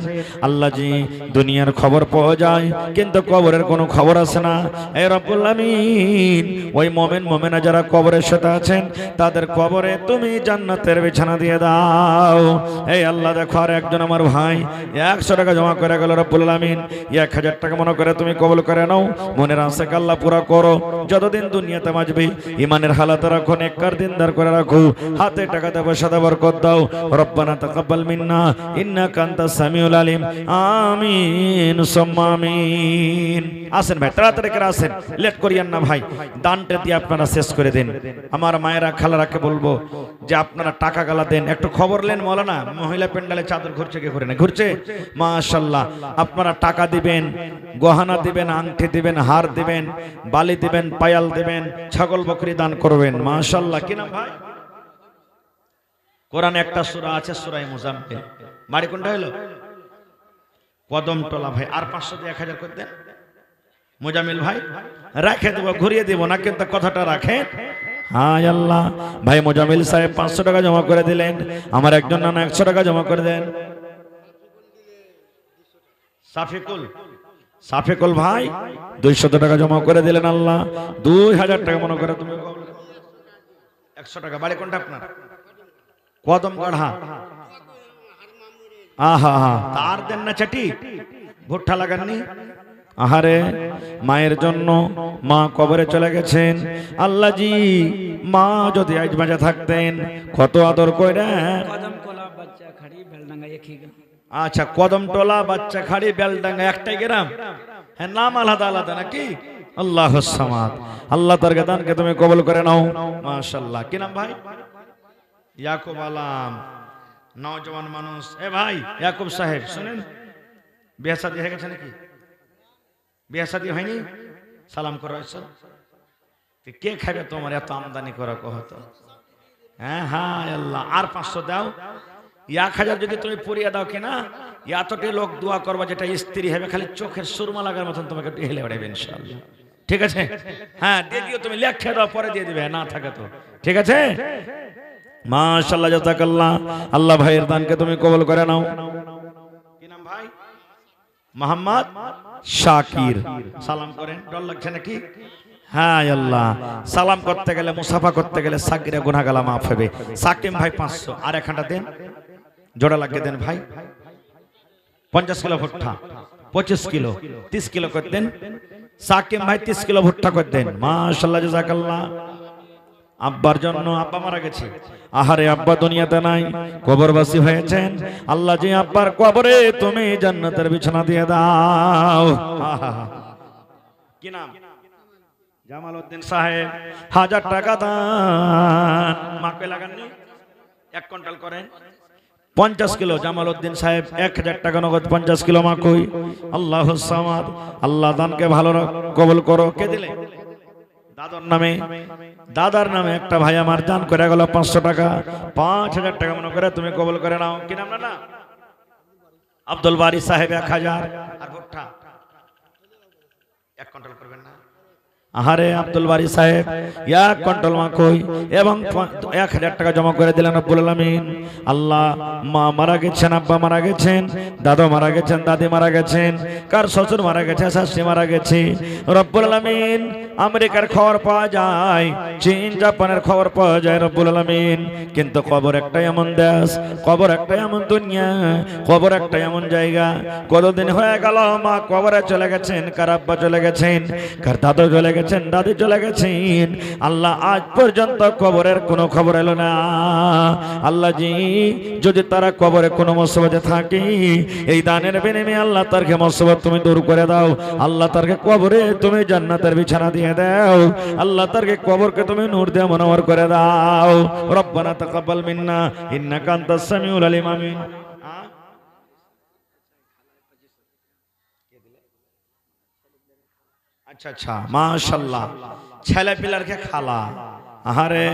আল্লাহ জি দুনিয়ার খবর পাওয়া যায় কিন্তু কবরের কোনো খবর আসে না। এই রব্বুল আমিন ওই মুমিন মুমিনা যারা কবরের সাথে আছেন তাদের কবরে তুমি জান্নাতের বিছানা দিয়ে দাও। এই আল্লাহ দেখো আর একজন আমার ভাই 100 টাকা জমা করে গেল, রব্বুল আমিন 1000 টাকা মনে করে তুমি কবুল করে নাও, মনের আশাকে আল্লাহ পুরা করো। যতদিন দুনিয়াতে বাঁচবে ঈমানের হালাতে রাখো, নেককার দিনদার করে রাখো, হাতে টাকাতে পয়সা বরকত দাও। রব্বানা তাকাব্বাল মিন্না ইন্নাকা আনতাস সামিউল আলিম। আমিন সুম্মা আমিন। আসেন ভাই তাড়াতাড়ি করে আসেন, লেট করিয়েন না ভাই, দানটা দিয়ে আপনারা শেষ করে দেন। আমার মায়েরা খালারাকে বলবো যে আপনারা টাকা গালা দেন, একটু খবর নেন মাওলানা মহিলা প্যান্ডেলে চাদর ঘুরছে কি করে না ঘুরছে। মাশাআল্লাহ আপনারা টাকা দিবেন, গহনা দিবেন, আংটি দিবেন, হার দিবেন, বালি দিবেন, পায়াল দিবেন, ছাগল বকরি দান করবেন। মাশাআল্লাহ। কি নাম ভাই? কোরআনে একটা সূরা আছে সূরা মুজাম্মিল। বাড়ি কোনটা হলো? কদমতলা ভাই। আর 500 দিয়ে 1000 করে দেন। মুজাম্মিল ভাই রেখে দেব, ঘুরিয়ে দেব না কিন্তু কথাটা রাখেন। হায় আল্লাহ ভাই মুজাম্মিল সাহেব 500 টাকা জমা করে দিলেন। আমার একজন নানা 100 টাকা জমা করে দেন। সাফিকুল ভাই 200 টাকা জমা করে দিলেন। আল্লাহ 2000 টাকা মনে করে তুমি 100 টাকা। বাড়ি কোনটা আপনার? কদম গড়া। আহা তার দেন না চাটি, ভুট্টা লাগাননি। আহারে মায়ের জন্য, মা কবরে চলে গেছেন। আল্লাহ জি মা যদি আজ বাঁচা থাকতেন কত আদর কইরা। আচ্ছা কদমতলা বাচ্চা খাড়ি বেলডাঙ্গা একটাই গ্রাম? হ্যাঁ নাম আলাদা আলাদা নাকি? আল্লাহুস সামাদ। আল্লাহ তার দানকে তুমি কবুল করে নাও। মাশাআল্লাহ। কি নাম ভাই? ইয়াকুব আলম, নওজওয়ান মানুষ। এ ভাই ইয়াকুব সাহেব শুনেন, বিয়ে শাদী হয়ে গেছে নাকি? বিয়ে শাদী হয়নি? সালাম করো। কে খাবে তোমার এত আমদানি করা কহতো? হ্যাঁ হ্যাঁ আল্লাহ আর 500 দাও। 1000 যদি তুমি পুরিয়ে দাও কিনা এতটি লোক দোয়া করবা যেটা স্ত্রী হবে খালি চোখের সুরমা লাগার মতন তোমাকে হেলে বেড়াবে ইনশাআল্লাহ। ঠিক আছে? হ্যাঁ দিয়ে দিও, তুমি লেখে দাও পরে দিয়ে দিবে, না থাকে তো। ঠিক আছে? মাশাআল্লাহ জাযাকাল্লাহ। আল্লাহ ভাইয়ের দানকে তুমি কবুল করে নাও। কি নাম ভাই? মোহাম্মদ শাকির। সালাম করেন, ডর লাগছে নাকি? হ্যাঁ আল্লাহ, সালাম করতে গেলে মুসাফা করতে গেলে সাকিরে গুনাহগালা মাফ হবে। সাকিম ভাই 500, আর একখানটা দেন, জোড়া লাগিয়ে দেন ভাই। 50 কিলো ভুট্টা, 25 কিলো, 30 কিলো করে দেন। সাকিম ভাই 30 কিলো ভুট্টা করে দেন। মাশাআল্লাহ, জাযাকাল্লাহ। আব্বার জন্য, আব্বা মারা গেছে। আহারে আব্বা দুনিয়াতে নাই, কবরবাসী হয়েছেন। আল্লাহ জি আব্বার কবরে তুমি জান্নাতের বিছানা দিয়ে দাও। কি নাম? জামাল উদ্দিন সাহেব, 1000 টাকা দান। মাকে লাগাননি, 1 কুইন্টাল করেন 50 কিলো। জামাল উদ্দিন সাহেব 1000 টাকা নগদ, 50 কিলো মাকই। আল্লাহুস সামাদ। আল্লাহ দানকে ভালো কবুল করো। কে দিলে? দাদার নামে একটা ভাই আমার দান করে গেল 500 টাকা। 5000 টাকা মনে করে তুমি কবুল করে নাও। কি নাম? না আব্দুল বারি সাহেব 1000। আর ভুট্টা 1 কুইন্টাল করবেন না? আহারে আব্দুল বারি সাহেব 1 কুইন্টাল মাকই এবং 1000 টাকা জমা করে দিলেন রব্বুল আলামিন। আল্লাহ, মা মারা গেছেন, আব্বা মারা গেছেন, দাদু মারা গেছেন, দাদি মারা গেছেন, কার শ্বশুর মারা গেছে, শাশুড়ি মারা গেছে। রব্বুল আলামিন, আমেরিকার খবর পাওয়া যায়, চীন জাপানের খবর পাওয়া যায় রব্বুল আলামিন, কিন্তু কবর একটা এমন দেশ, কবর একটা এমন দুনিয়া, কবর একটা এমন জায়গা। কতদিন হয়ে গেল মা কবরে চলে গেছেন, কার আব্বা চলে গেছেন, কার দাদু চলে গেছেন, দাদি চলে গেছেন। আল্লাহ, আজ পর্যন্ত কবরের কোনো খবর এলো না। আল্লাহ জি, যদি তারা কবরে কোনো মুসিবতে থাকে, এই দানের বিনিময়ে আল্লাহ তারকে মুসিবত তুমি দূর করে দাও। আল্লাহ তারকে কবরে তুমি জান্নাতের বিছানা দিয়ে দাও। আল্লাহ তারকে কবরকে তুমি নূর দিয়ে মুনাওয়ার করে দাও। রব্বানা তাকাব্বাল মিন্না ইন্নাকা আনতাস সামিউল আলিম। আমিন। আচ্ছা আচ্ছা, মাশাআল্লাহ। ছেলে পিলারকে খালা, আহারে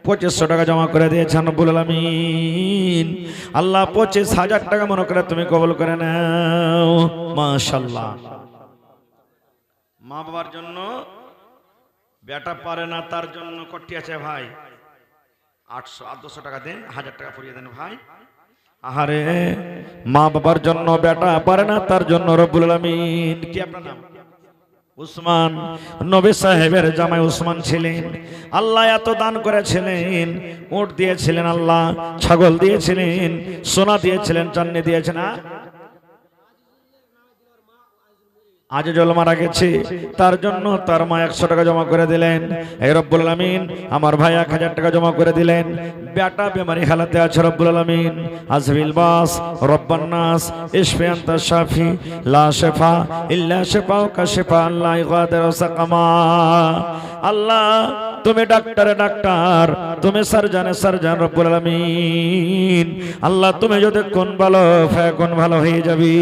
2500 টাকা জমা করে দিয়েছেন রব্বুল আলামিন। আল্লাহ 25,000 টাকা মনে করে তুমি কবুল করে নাও। মাশাআল্লাহ। মা বাবার জন্য বেটা পারে না, তার জন্য কটি আছে ভাই 800 টাকা দেন, 1000 টাকা পরিয়ে দেন ভাই। আহারে মা বাবার জন্য বেটা পারে না, তার জন্য রব্বুল আলামিন। কি আপনার নাম? উসমান। নবী সাহেবের জামাই উসমান ছিলেন। আল্লাহ এত দান করেছিলেন, উট দিয়েছিলেন, আল্লাহ ছাগল দিয়েছিলেন, সোনা দিয়েছিলেন, চাঁদনি দিয়েছেন। আজিজুল মারা গেছে, তার জন্য তার মা 100 টাকা জমা করে দিলেন। এই রব্বুল আলামিন, আমার ভাই 1000 টাকা জমা করে দিলেন। বেটা বেমারি হালাতে আছে রব্বুল আলামিন। আজবিল বাস রব্বান নাস ইশফি আনতা শাফি লা শিফা ইল্লা শিফাউকা শিফা লা ইগাদিরু সাকামা। আল্লাহ, তুমি ডাক্তারে ডাক্তার, তুমি সার্জনে সার্জন রব্বুল আলামিন। আল্লাহ, তুমি যদি কোন ভালো কোন ভালো হয়ে যাবি।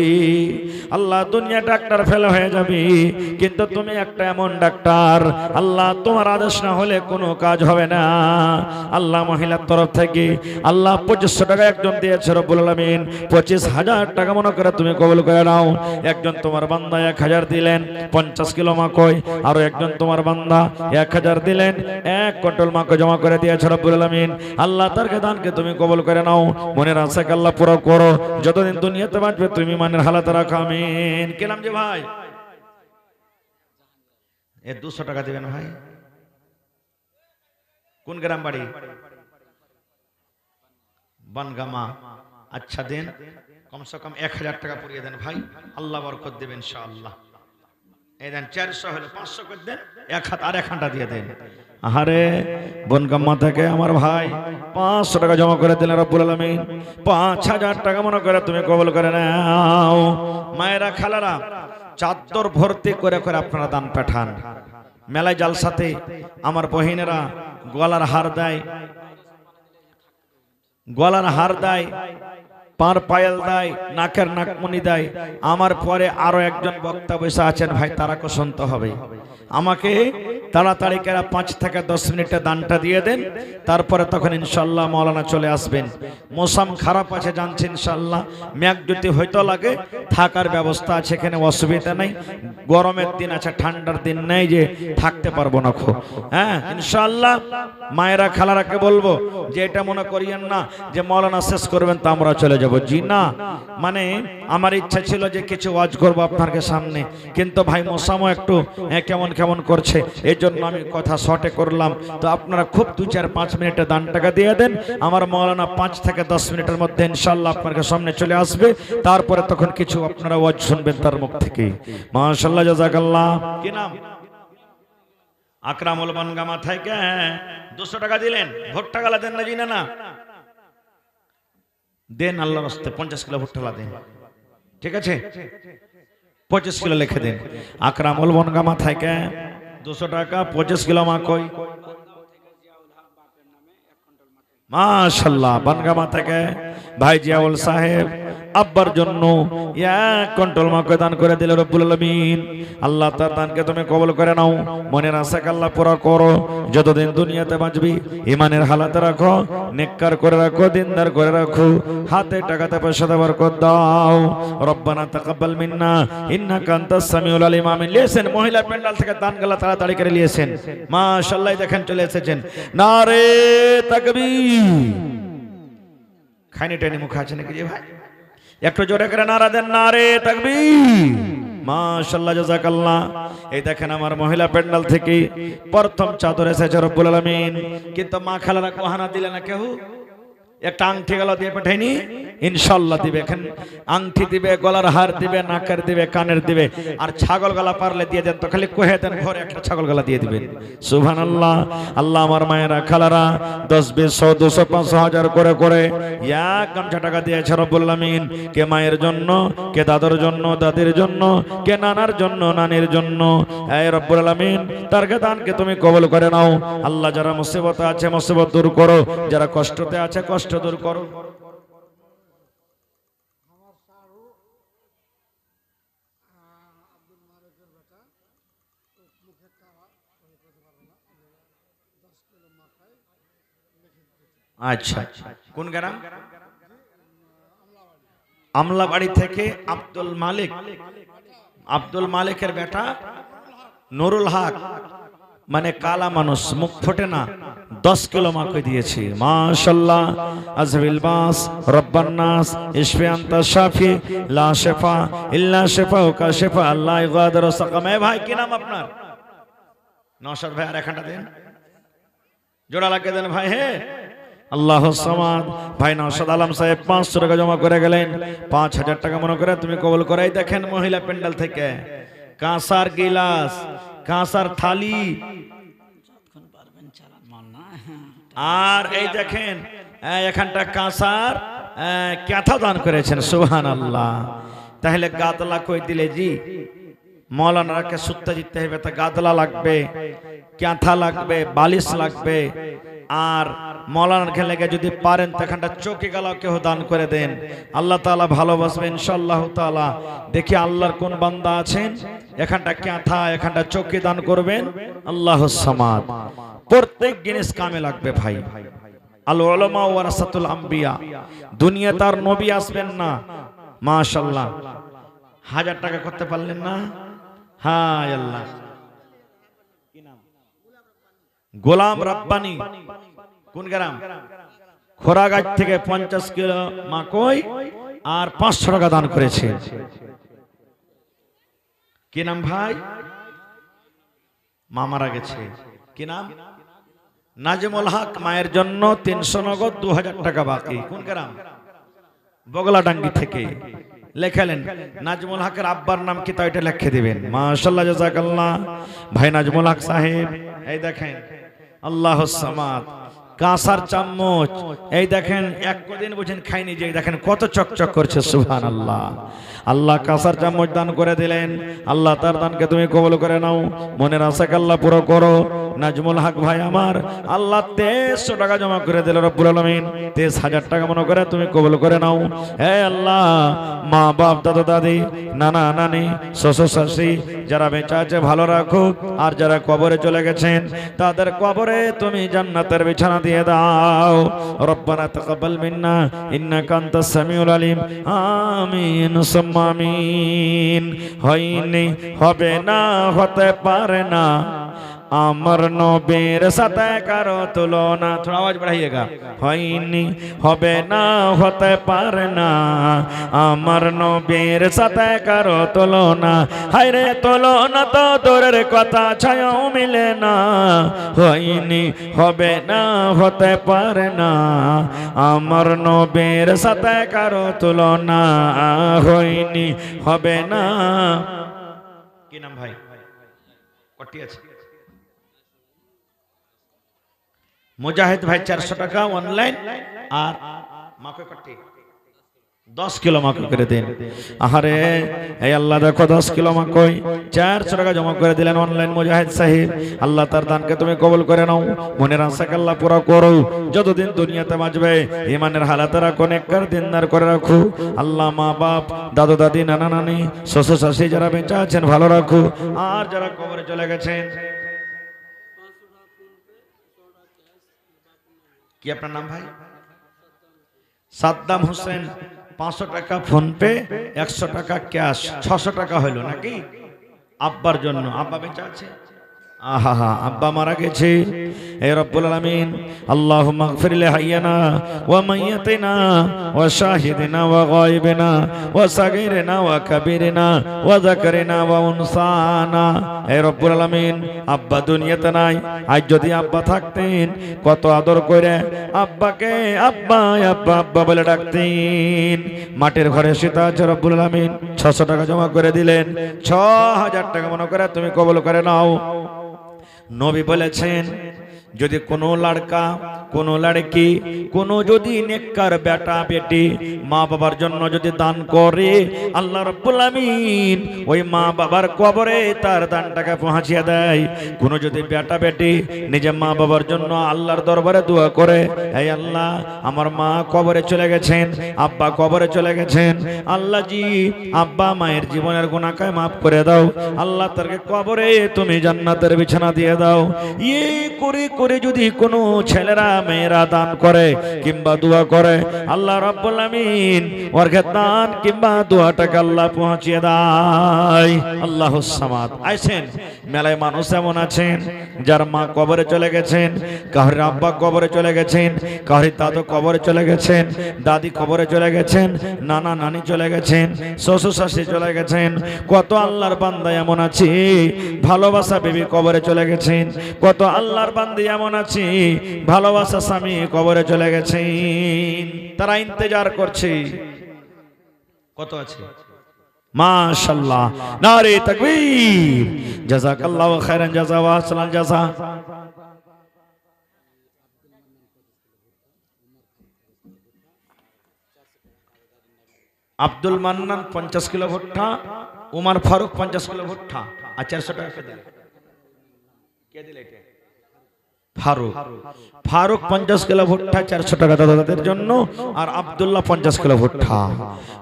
আল্লাহ, দুনিয়া ডাক্তার ফেলে হয়ে যাবি, কিন্তু তুমি একটা এমন ডাক্তার, আল্লাহ তোমার আদেশ না হলে কোনো কাজ হবে না। আল্লাহ, মহিলার তরফ থেকে আল্লাহ 2500 টাকা একজন দিয়েছে রব্বুল আলামিন। 25,000 টাকা মনে করে তুমি কবুল করে নাও। একজন তোমার বান্দা 1000 দিলেন, 50 কিলো মাকই। আরো একজন তোমার বান্দা 1000 দিলেন, 1 কুইন্টাল মাকই জমা করে দিয়েছে রব্বুল আলামিন। আল্লাহ তার দানকে তুমি কবুল করে নাও। মনের আশাকে আল্লাহ পুরো করো। যতদিন দুনিয়াতে বাঁচবে তুমি মানের হালাতে রাখো। আমিন। কেলাম যে ভাই 200 টাকা দিবেন ভাই। কোন গ্রাম বাড়ি? বনগামা। আচ্ছা দেন, কমসে কম 1000 টাকা পরিয়ে দেন ভাই, আল্লাহ বরকত দেবেন ইনশাআল্লাহ। এই দেন 400 হলো, 500 করে দেন, 1 হাত আর 1 হাঁটা দিয়ে দেন। আহারে বনগামা থেকে আমার ভাই 500 টাকা জমা করে দিলেন রব্বুল আলামিন। 5000 টাকা মনে করে তুমি কবুল করে নাও। মায়েরা খালারা চাদর ভর্তি করে করে আপনারা দান পাঠান। মেলায় জালসাতে আমার বহিনেরা গলার হার দেয়, গলার হার দেয়, পার পায়েল দেয়, নাকের নাকমণি দেয়। আমার পরে আরো একজন বক্তা বসে আছেন ভাই, তারাকে শুনতে হবে। আমাকে তাড়াতাড়ি করে 5 থেকে 10 মিনিটে দানটা দিয়ে দেন, তারপরে তখন ইনশাল্লাহ মাওলানা চলে আসবেন। মৌসুম খারাপ আছে জানছি, ইনশাল্লাহ মেঘ যদি হয়তো লাগে থাকার ব্যবস্থা আছে, এখানে অসুবিধা নেই। গরমের দিন আছে, ঠান্ডার দিন নেই যে থাকতে পারবো না খো। হ্যাঁ ইনশাল্লাহ মায়েরা খালারাকে বলবো যে এটা মনে করিয়েন না যে মাওলানা শেষ করবেন তা আমরা চলে যাব। জি না, মানে আমার ইচ্ছা ছিল যে কিছু ওয়াজ করবো আপনাদের সামনে, কিন্তু ভাই মৌসামও একটু কেমন কেমন করছে, এই জন্য আমি কথা শর্টে করলাম। তো আপনারা খুব 2-4-5 মিনিটে দান টাকা দিয়ে দেন, আমার মৌলানা 5 থেকে 10 মিনিটের মধ্যে ইনশাআল্লাহ আপনাদের সামনে চলে আসবে, তারপরে তখন কিছু আপনারা ওয়াজ শুনবেন তার মুখ থেকে। মাশাআল্লাহ, জাযাকাল্লাহ। কি নাম? আকরামুল বনগামা থেকে 200 টাকা দিলেন। ভুট্টা গালা দেন না জি? না দেন, আল্লাহর রাস্তায় 50 কিলো ভুট্টা গালা দেন, ঠিক আছে? 25 কিলো লিখে দেন। আকরামুল বনগামা থেকে 200 টাকা, 25 কিলো মাকই। মাশাআল্লাহ, বনগামা থেকে ভাই জিয়াউল সাহেব আব্বার জন্য 1 কুইন্টাল মাকই দান করে দিল রব্বুল আলামিন। আল্লাহ তার দানকে তুমি কবুল করে নাও, মনের আশাকে আল্লাহ পুরা করো। যতদিন দুনিয়াতে বাঁচবি ঈমানের হালাতে রাখো, নেককার করে রাখো, দিনদার করে রাখো, হাতে টাকাতে পয়সাতে বরকত দাও। রব্বানা তাকাব্বাল মিন্না ইন্নাকা আনতাস সামিউল আলিম। আমিন। লিয়েছেন মহিলা প্যান্ডেল থেকে দানগুলো তাড়াতাড়ি করে লিয়েছেন। মাশাআল্লাহ, দেখেন চলে এসেছেন। নারে তাকবীর। খাইনি টাইনি মুখ আছে নাকি ভাই? একটু জোরে করে নারা দেন, নারে তাকবীর। মাশাআল্লাহ, জাযাকাল্লাহ। এই দেখেন আমার মহিলা প্যান্ডেল থেকে প্রথম চাদর এসেছে রব্বুল আলামিন, কিন্তু মা খালারা কোহানা দিলে না কেউ। একটা আংটি গলা দিয়ে পাঠাইনি, ইনশাআল্লাহ দিবে। এখন আংটি দিবে, গলার হার দিবে, নাকের দিবে, কানের দিবে, আর ছাগল গলা পারলে দিয়ে দেন তো, খালি কহে দেন ঘরে একটা ছাগল গলা দিয়ে দিবেন। সুবহানাল্লাহ। আল্লাহ আমার মায়েরা খালারা 10, 20, 100, 200, 500, 1000 করে করে 1 গামছা টাকা দিয়েছে রব্বুল আলামিন। কে মায়ের জন্য, কে দাদুর জন্য, দাদির জন্য, কে নানার জন্য, নানির জন্য। এই রব্বুল আলামিন তার দানকে তুমি কবুল করে নাও। আল্লাহ যারা মুসিবতে আছে মুসিবত দূর করো, যারা কষ্টতে আছে কষ্ট দূর করো। আচ্ছা, কোন গ্রাম? আমলাবাড়ি থেকে আব্দুল মালিক। আব্দুল মালিকের বেটা নুরুল হক, মানে কালা মানুষ, মুখ ফোটে না, 10 কিলো মাকে দিয়েছি। মাশাআল্লাহ। আজবিল বাস রব্বান নাস ইশফি আনতা শাফি লা শিফা ইল্লা শিফাউকা শিফা আল্লাহ ইগাদিরু সাকাম। ভাই কি নাম আপনার? নওশাদ ভাই, আর এখানটা দেন, জোড়া লাগিয়ে দেন ভাই। হে আল্লাহুস সামাদ। ভাই নওশাদ আলম সাহেব 500 টাকা জমা করে গেলেন। 5000 টাকা মনে করে তুমি কবুল করাই। দেখেন মহিলা প্যান্ডেল থেকে কাঁসার গিলাস, কাঁসার থালি, আর এই দেখেন এখানটা কাঁসার ক্যাথা দান করেছেন। সুবহানাল্লাহ। তাহলে গাদলা কই দিলে জি? মৌলানাকে সুত্তা দিতে হবে, তা গাদলা লাগবে, ক্যাথা লাগবে, বালিশ লাগবে। আর মৌলানার খেলেকে যদি পারেন তখনটা চৌকি গালাও কেউ দান করে দেন। আল্লাহ তাআলা ভালোবাসবেন ইনশাআল্লাহ তাআলা। দেখি আল্লাহর কোন বান্দা আছেন এখানটা ক্যাথা, এখানটা চৌকি দান করবেন। আল্লাহুস সামাদ। প্রত্যেক জিনিস কামে লাগবে ভাই। আল উলামা ওয়ারাসাতুল আম্বিয়া। দুনিয়া তার নবী আসবেন না। মাশাআল্লাহ। 1000 টাকা করতে পারলেন না? হায় আল্লাহ। কি নাম? গোলাম রাব্বানি। কোন গ্রাম? খোরাগাছ থেকে 50 কিলো মাকই আর 500 টাকা দান করেছে। কি নাম ভাই? মা মারা গেছে। কি নাম? নাজমুল হক। মায়ের জন্য 300 নগদ, 2000 টাকা বাকি। কোন গ্রাম? বগলাডাঙ্গি থেকে লেখালেন। নাজমুল হকের আব্বার নাম কি, তাই এটা লিখে দিবেন। মাশাআল্লাহ, জাযাকাল্লাহ। ভাই নাজমুল হক সাহেব, এই দেখেন আল্লাহুস সামাদ। কাঁসার চামচ, এই দেখেন এক দিন বুঝেন খাইনি, যে দেখেন কত চকচক করছে। সুবহানাল্লাহ। আল্লাহ কাঁসার চামচ দান করে দিলেন। আল্লাহ তার দানকে তুমি কবুল করে নাও, মনের আশাকে আল্লাহ পুরো করো। নাজমুল হক ভাই আমার আল্লাহ 2300 টাকা জমা করে দিল রব্বুল আলামিন। 23000 টাকা মনে করে তুমি কবুল করে নাও। হে আল্লাহ, মা বাপ, দাদা দাদি, নানা নানি, শ্বশুর শাশুড়ি যারা বেঁচে আছে ভালো রাখো, আর যারা কবরে চলে গেছেন তাদের কবরে তুমি জান্নাতের বিছানা দিয়ে দাও। রব্বানা তাকাব্বাল মিন্না ইন্নাকা আনতাস সামিউল আলিম। আমিন সুম্মা আমিন। হয়নি, হবে না, হতে পারে না, আমার নবীর সাথে কারো তুলনা, থোড়া আওয়াজ বাড়াইয়েগা, হয়নি হবে না হতে পারে না, আমার নবীর সাথে কারো তুলনা, হায়রে তুলনা তো দূরের কথা ছায়াও মিলে না, হয়নি হবে না হতে পারে না, আমার নবীর সাথে কারো তুলনা, হয়নি হবে না। কি নাম ভাই? কটি আছে? মুজাহিদ ভাই 400 টাকা অনলাইন, আর মাকে কটি 10 কিলো মাকে করে দিন। আহারে এই আল্লাহ দেখো 10 কিলো মাকই 400 টাকা জমা করে দিলেন অনলাইন মুজাহিদ সাহেব। আল্লাহ তার দানকে তুমি কবুল করে নাও, মনের আশাকে আল্লাহ পুরো করো, যতদিন দুনিয়াতে বাঁচবে ইমানের হালাতে রাখো, নেককার দিনদার করে রাখো। আল্লাহ মা বাপ, দাদু দাদি, নানা নানি, শ্বশুর শাশুড়ি যারা বেঁচে আছেন ভালো রাখো, আর যারা কবরে চলে গেছেন। কি আপনার নাম ভাই? সাদ্দাম হোসেন। 500 টাকা ফোন পে, 100 টাকা ক্যাশ, 600 টাকা হলো নাকি আব্বার জন্য। আব্বা বেঁচে আছে? আহা, আব্বা মারা গেছে। হে রব্বুল আলামিন, আল্লাহুম্মা গফির লি হাইয়িনা ওয়া মাইয়িতিনা ওয়া শাহিদিনা ওয়া গায়বিনা ওয়া সাগীরিনা ওয়া কাবীরিনা ওয়া যাকারিনা ওয়া উনসানা। হে রব্বুল আলামিন, আব্বা দুনিয়াতে নাই, আজ যদি আব্বা থাকতেন কত আদর করে আব্বাকে আব্বা আব্বা আব্বা বলে ডাকতেন। মাটির ঘরে সীতা আছে, রব্বুল আলামিন 600 টাকা জমা করে দিলেন, 6000 টাকা মনে করে তুমি কবুল করে নাও। নবী বলেছেন, যদি কোনো লড়কা, কোনো লড়কি, কোনো যদি নেককার বেটা বেটি মা বাবার জন্য যদি দান করে, আল্লাহ রাব্বুল আমিন ওই মা বাবার কবরে তার দানটাকে পৌঁছিয়ে দেয়। কোনো যদি বেটা বেটি নিজে মা বাবার জন্য আল্লাহর দরবারে দোয়া করে, হে আল্লাহ আমার মা কবরে চলে গেছেন, আব্বা কবরে চলে গেছেন, আল্লাহ জি আব্বা মায়ের জীবনের গুনাহকে মাফ করে দাও, আল্লাহ তারকে কবরে তুমি জান্নাতের বিছানা দিয়ে দাও। এই করে করে যদি কোনো ছেলেরা মেয়েরা দান করে কিংবা দোয়া করে, আল্লাহ রাব্বুল আমিন ওর দান কিংবা দোয়াটাকে আল্লাহ পৌঁছিয়ে দেয়। আল্লাহুস সামাদ। আইছেন মেলায় মানুষ এমন আছেন যার মা কবরে চলে গেছেন, কাহরির আব্বা কবরে চলে গেছেন, কাহরির দাদু কবরে চলে গেছেন, দাদি কবরে চলে গেছেন, নানা নানি চলে গেছেন, শ্বশুর শাশুড়ি চলে গেছেন। কত আল্লাহর বান্দা এমন আছে ভালোবাসা বিবি কবরে চলে গেছেন, কত আল্লাহর বান্দা এমন আছে ভালোবাসা স্বামী কবরে চলে গেছেন, তারা ইন্তজার করছে। কত আছে? মাশাআল্লাহ, নারে তাকবীর, জাযাকাল্লাহু খাইরান জাযা ওয়া আহসানাল জাযা। আব্দুল মান্নান 50 কিলো ভুট্টা, উমার ফারুক 50 কিলো ভুট্টা, আর 400 টাকা কে দিলে? এটা ফারুক 50 কিলো ভুট্টা, 400 টাকা দাদাদের জন্য, আর আব্দুল্লাহ 50 কিলো ভুট্টা।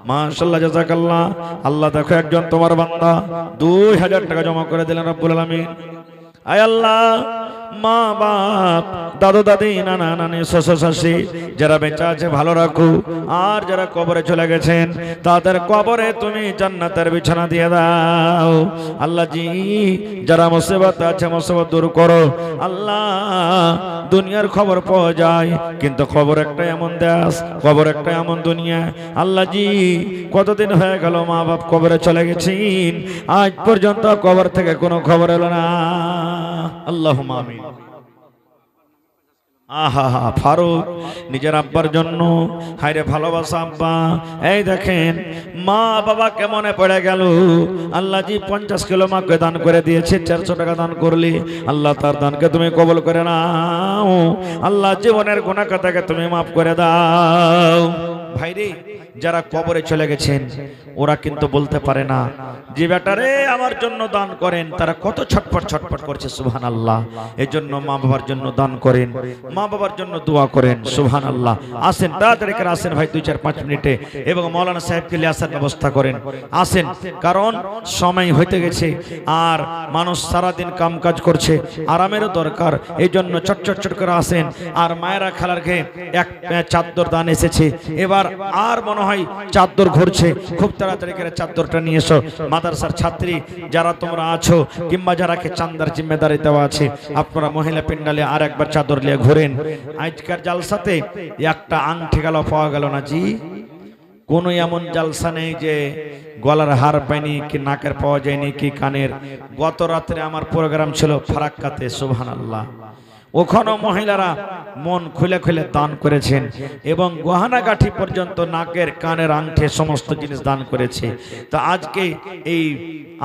মাশাআল্লাহ, জাযাকাল্লাহ। আল্লাহ দেখো একজন তোমার বান্দা 2000 টাকা জমা করে দিলেন রব্বুল আলামিন। আয় আল্লাহ, মা বাপ, দাদু দাদি, নানা নানি, শ্বশুর শাশুড়ি যারা বেঁচে আছে ভালো রাখো, আর যারা কবরে চলে গেছেন তাদের কবরে তুমি জান্নাতের বিছানা দিয়ে দাও। আল্লাহ জি যারা মুসিবত আছে মুসিবত দূর করো। আল্লাহ দুনিয়ার খবর পাওয়া যায়, কিন্তু খবর একটা এমন দেশ, খবর একটা এমন দুনিয়া। আল্লাহ জি কতদিন হয়ে গেল মা বাপ কবরে চলে গেছেন, আজ পর্যন্ত কবর থেকে কোনো খবর এলো না। আল্লাহুম্মা আমিন। আহা ফারুক নিজের আব্বার জন্য, হায়রে ভালোবাসা আব্বা। এই দেখেন মা বাবা কেমনে পড়ে গেল। আল্লাহ জি 50 কিলো মাকে দান করে দিয়েছে, 400 টাকা দান করলি, আল্লাহ তার দানকে তুমি কবুল করে নাও। আল্লাহ জীবনের গুনাহ খাতাকে তুমি মাফ করে দাও। ভাইরে যারা কবরে চলে গেছেন ওরা কিন্তু বলতে পারে না যে বেটারে আমার জন্য দান করেন, তারা কত ছটফট ছটফট করছে। সুবহানাল্লাহ। এজন্য মা বাবার জন্য দান করেন, মা বাবার জন্য দোয়া করেন। সুবহানাল্লাহ। আসেন তাড়াতাড়ি করে আসেন ভাই, 2-4-5 মিনিটে, এবং মাওলানা সাহেবকে নিয়ে আসার ব্যবস্থা করেন। আসেন, কারণ সময় হইতে গেছে, আর মানুষ সারাদিন কাম কাজ করছে, আরামেরও দরকার। এই জন্য চট চট চট করে আসেন। আর মায়েরা খালারকে এক চাদর দান এসেছে, এবার এবার আর মনে হয় চাদর ঘুরছে, খুব তাড়াতাড়ি করে চাদরটা নিয়ে এসো। মাদ্রাসার ছাত্রী যারা তোমরা আছো কিংবা যারাকে চান্দার জিম্মেদারি দেওয়া আছে, আপনারা মহিলা প্যান্ডেলে আর একবার চাদর নিয়ে ঘুরেন। আজকের জালসাতে একটা আংটি গেল পাওয়া গেল না জি, কোনো এমন জালসা নেই যে গলার হার পাইনি, কি নাকের পাওয়া যায়নি, কি কানের। গত রাত্রে আমার প্রোগ্রাম ছিল ফারাক্কাতে, সুবহানাল্লাহ, ওখানেও মহিলারা মন খুলে খুলে দান করেছেন এবং গহনাগাঠি পর্যন্ত, নাকের কানের আংটি সমস্ত জিনিস দান করেছে। তো আজকে এই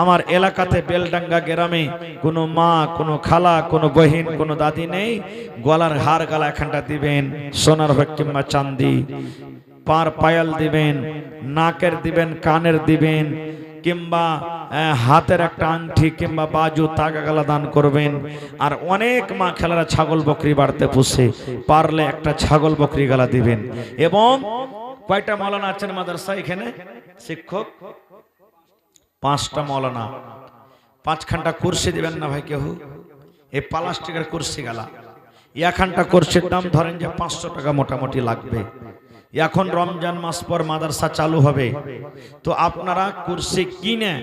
আমার এলাকাতে বেলডাঙ্গা গ্রামে কোনো মা, কোনো খালা, কোনো বহিন, কোনো দাদি নেই, গলার হার গালা এখানটা দিবেন, সোনার হোক কিংবা চাঁদি, পার পায়াল দিবেন, নাকের দিবেন, কানের দিবেন, কিংবা হাতের একটা আংটি কিংবা বাজু তাগা গালা দান করবেন। আর অনেক মা খেলারা ছাগল বকরি বাড়তে পুষে, পারলে একটা ছাগল বকরি গালা দিবেন। এবং কয়টা মৌলানা আছেন মাদ্রাসা এখানে শিক্ষক? 5টা মৌলানা। 5খানটা কুরসি দিবেন না ভাই কেউ? এই প্লাস্টিকের কুরসি গালা, এখানটা কুরসির দাম ধরেন যে 500 টাকা মোটামুটি লাগবে। এখন রমজান মাস পর মাদ্রাসা চালু হবে, তো আপনারা কুরসি কিনে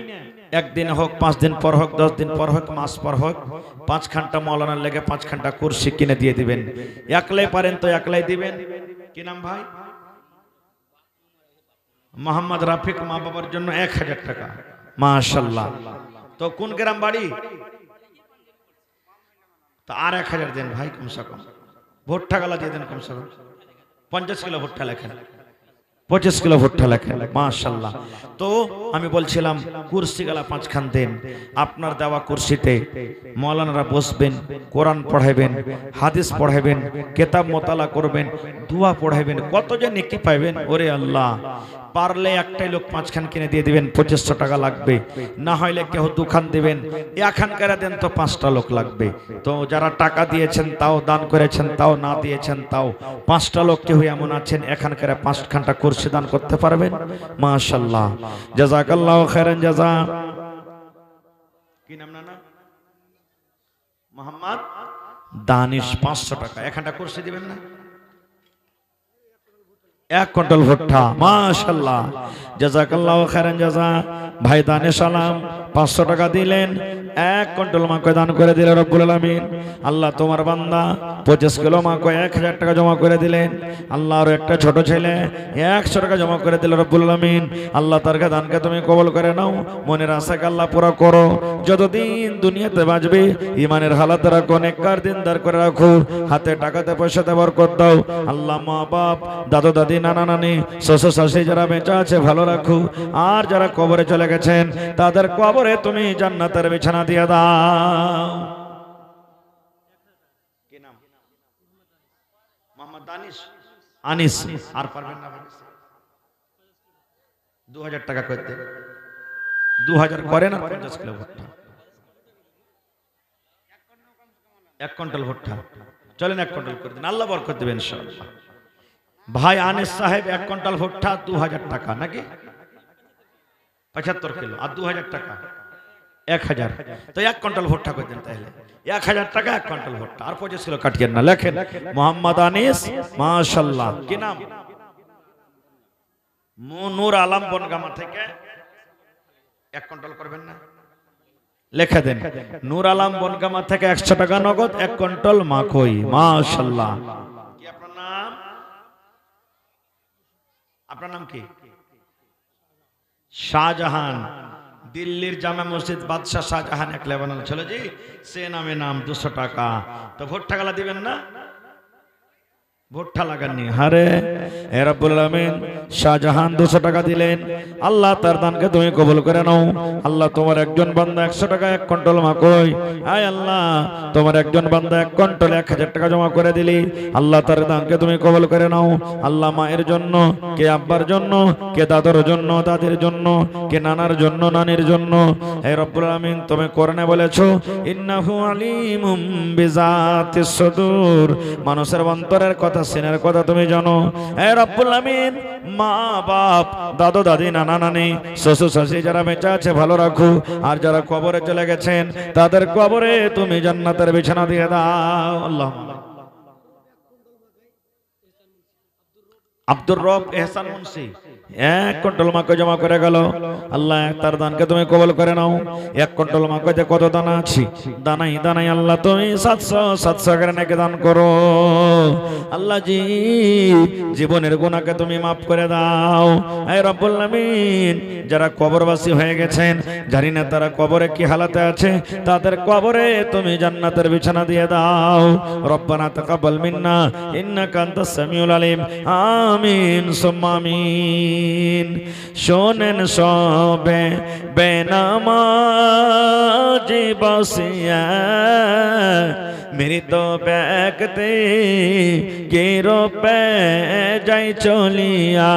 একদিন হোক, 5 দিন পর হোক, 10 দিন পর হোক, মাস পর হোক, 5খানটা মৌলানার লেগে 5খানটা কুরসি কিনে দিয়ে দিবেন। একলাই পারেন তো একলাই দিবেন। কি নাম ভাই? মোহাম্মদ রাফিক, মা বাবার জন্য 1000 টাকা। মাশাআল্লাহ। তো কোন গ্রাম বাড়ি? তো আর 1000 দেন ভাই কমসে কম। ভুট্টা গালা দিয়ে দেন কমসে কম 50 কিলো ভুট্টা লেখেন, 25 কিলো ভুট্টা লেখেন। মাশাআল্লাহ। তো আমি বলছিলাম কুরসি গালা 5খান দেন। আপনার দেওয়া কুরসিতে মৌলানারা বসবেন, কোরআন পড়াইবেন, হাদিস পড়াইবেন, কিতাব মোতালা করবেন, দোয়া পড়াইবেন, কত যে নেকি পাইবেন। ওরে আল্লাহ, পারলে একটাই লোক 5খান কিনে দিয়ে দিবেন, 2500 টাকা লাগবে। না হইলে কেউ 2খান দিবেন, এখানকার দেন তো 5টা লোক লাগবে। তো যারা টাকা দিয়েছেন তাও, দান করেছেন তাও, না দিয়েছেন তাও, 5টা লোক কেউ এমন আছেন এখানকার 5খানটা কুরসি দান করতে পারবেন। মাশাআল্লাহ, জাযাকাল্লাহু খাইরান জাযা। কি নাম না? মোহাম্মদ দানিশ। 500 টাকা এখানটা কুরসি দিবেন না? 1 কুইন্টাল ভুট্টা। মাশাআল্লাহ, জাযাকাল্লাহু খাইরান জাযা। ভাই দানে সালাম 500 টাকা দিলেন, 1 কুইন্টাল মাকে দান করে দিলেন রব্বুল আলামিন। আল্লাহ তোমার বান্দা 25 কিলো মাকে 1000 টাকা জমা করে দিলেন। আল্লাহর একটা ছোট ছেলে 100 টাকা জমা করে দিল রব্বুল আলামিন। আল্লাহ তার দানকে তুমি কবুল করে নাও, মনের আশাকে আল্লাহ পুরো করো। যতদিন দুনিয়াতে বাঁচবে ইমানের হালাত রাখো, নেককার দিনদার করে রাখো, হাতে টাকাতে পয়সাতে বরকত দাও। আল্লাহ মা বাপ, দাদু দাদি, নানা নানি, শ্বশুর শাশুড়ি যারা বেঁচে আছে ভালো রাখো, আর যারা কবরে চলে গেছেন তাদের কবরে তুমি জান্নাতের বিছানা দিয়ে দাও। কি নাম? মোহাম্মদ দানিশ। আনিস। আর পারবেন না? 2000 টাকা করে দেন। 2000 করেন আর 50 কিলো ভুট্টা, 1 কুইন্টাল ভুট্টা। চলেন 1 কুইন্টাল করে দিন, আল্লাহ বরকত দেবেন ইনশাআল্লাহ। ভাই আনিস সাহেব 1 কুইন্টাল ভুট্টা 2000 টাকা নাকি? 75 কিলো আর 2000 টাকা 1000। তো 1 কুইন্টাল ভুট্টা করে দেন তাহলে। 1000 টাকা 1 কুইন্টাল ভুট্টা, আর 25 কিলো কাটিয়েন না। লেখেন মোহাম্মদ আনিস। মাশাআল্লাহ। কি নাম? নূর আলম বনগামা থেকে 1 কুইন্টাল করবেন না? লেখা দেন নূর আলম বনগামা থেকে 100 টাকা নগদ, 1 কুইন্টাল মাকই। মাশাআল্লাহ। কি আপনার নাম? আপনার নাম কি? শাহজাহান। দিল্লির জামে মসজিদ বাদশাহ শাহজাহান এক লেবানন ছিল জি, সে নামে নাম। 200 টাকা। তো ভুট্টা গালা দিবেন না? ভুট্টা লাগাননি। হারে হে রব্বুল আলামিন, শাহজাহান 200 টাকা দিলেন। আল্লাহ তার দানকে তুমি কবুল করে নাও। আল্লাহ তোমার একজন বান্দা 100 টাকা 1 কুইন্টাল মাকই। আয় আল্লাহ, তোমার একজন বান্দা 1 কুইন্টাল 1000 টাকা জমা করে দিলি। আল্লাহ তার দানকে তুমি কবুল করে নাও। আল্লাহ মায়ের জন্য, কে আব্বার জন্য, কে দাদার জন্য, দাদির জন্য, কে নানার জন্য, নানির জন্য। হে রব্বুল আলামিন, তুমি কোরআনে বলেছো ইন্নাহু আলিমুম বিজাতিস সুদূর, মানুষের অন্তরের কথা, সিনের কথা তুমি জানো। হে রব্বুল আমিন, মা বাপ, দাদু দাদি, নানা নানি, শ্বশুর শাশুড়ি যারা বেঁচে আছে ভালো রাখো, আর যারা কবরে চলে গেছেন তাদের কবরে তুমি জান্নাতের বিছানা দিয়ে দাও। আল্লাহ আব্দুর রব এহসান মুন্সি 1 কুইন্টাল মাকে জমা করে গেল। আল্লাহ তার দানকে তুমি কবুল করে নাও। 1 কুইন্টাল মাকে কত দানা আছে? দানাই দানাই আল্লাহ তুমি 700 করে নাকি দান করো। আল্লাহ জি জীবনের গুনাহকে তুমি মাফ করে দাও। হে রব্বুল আমিন, যারা কবরবাসী হয়ে গেছেন, জানি না তারা কবরে কি হালাতে আছে, তাদের কবরে তুমি জান্নাতের বিছানা দিয়ে দাও। রব্বানা তাকাব্বাল মিন্না ইন্নাকা আনতাস সামিউল আলিম। আমিন সুম্মা আমিন। শোনেন সবে বেনামাজি বসিয়া মৃত ব্যক্তি গিরপে যাই চলিয়া।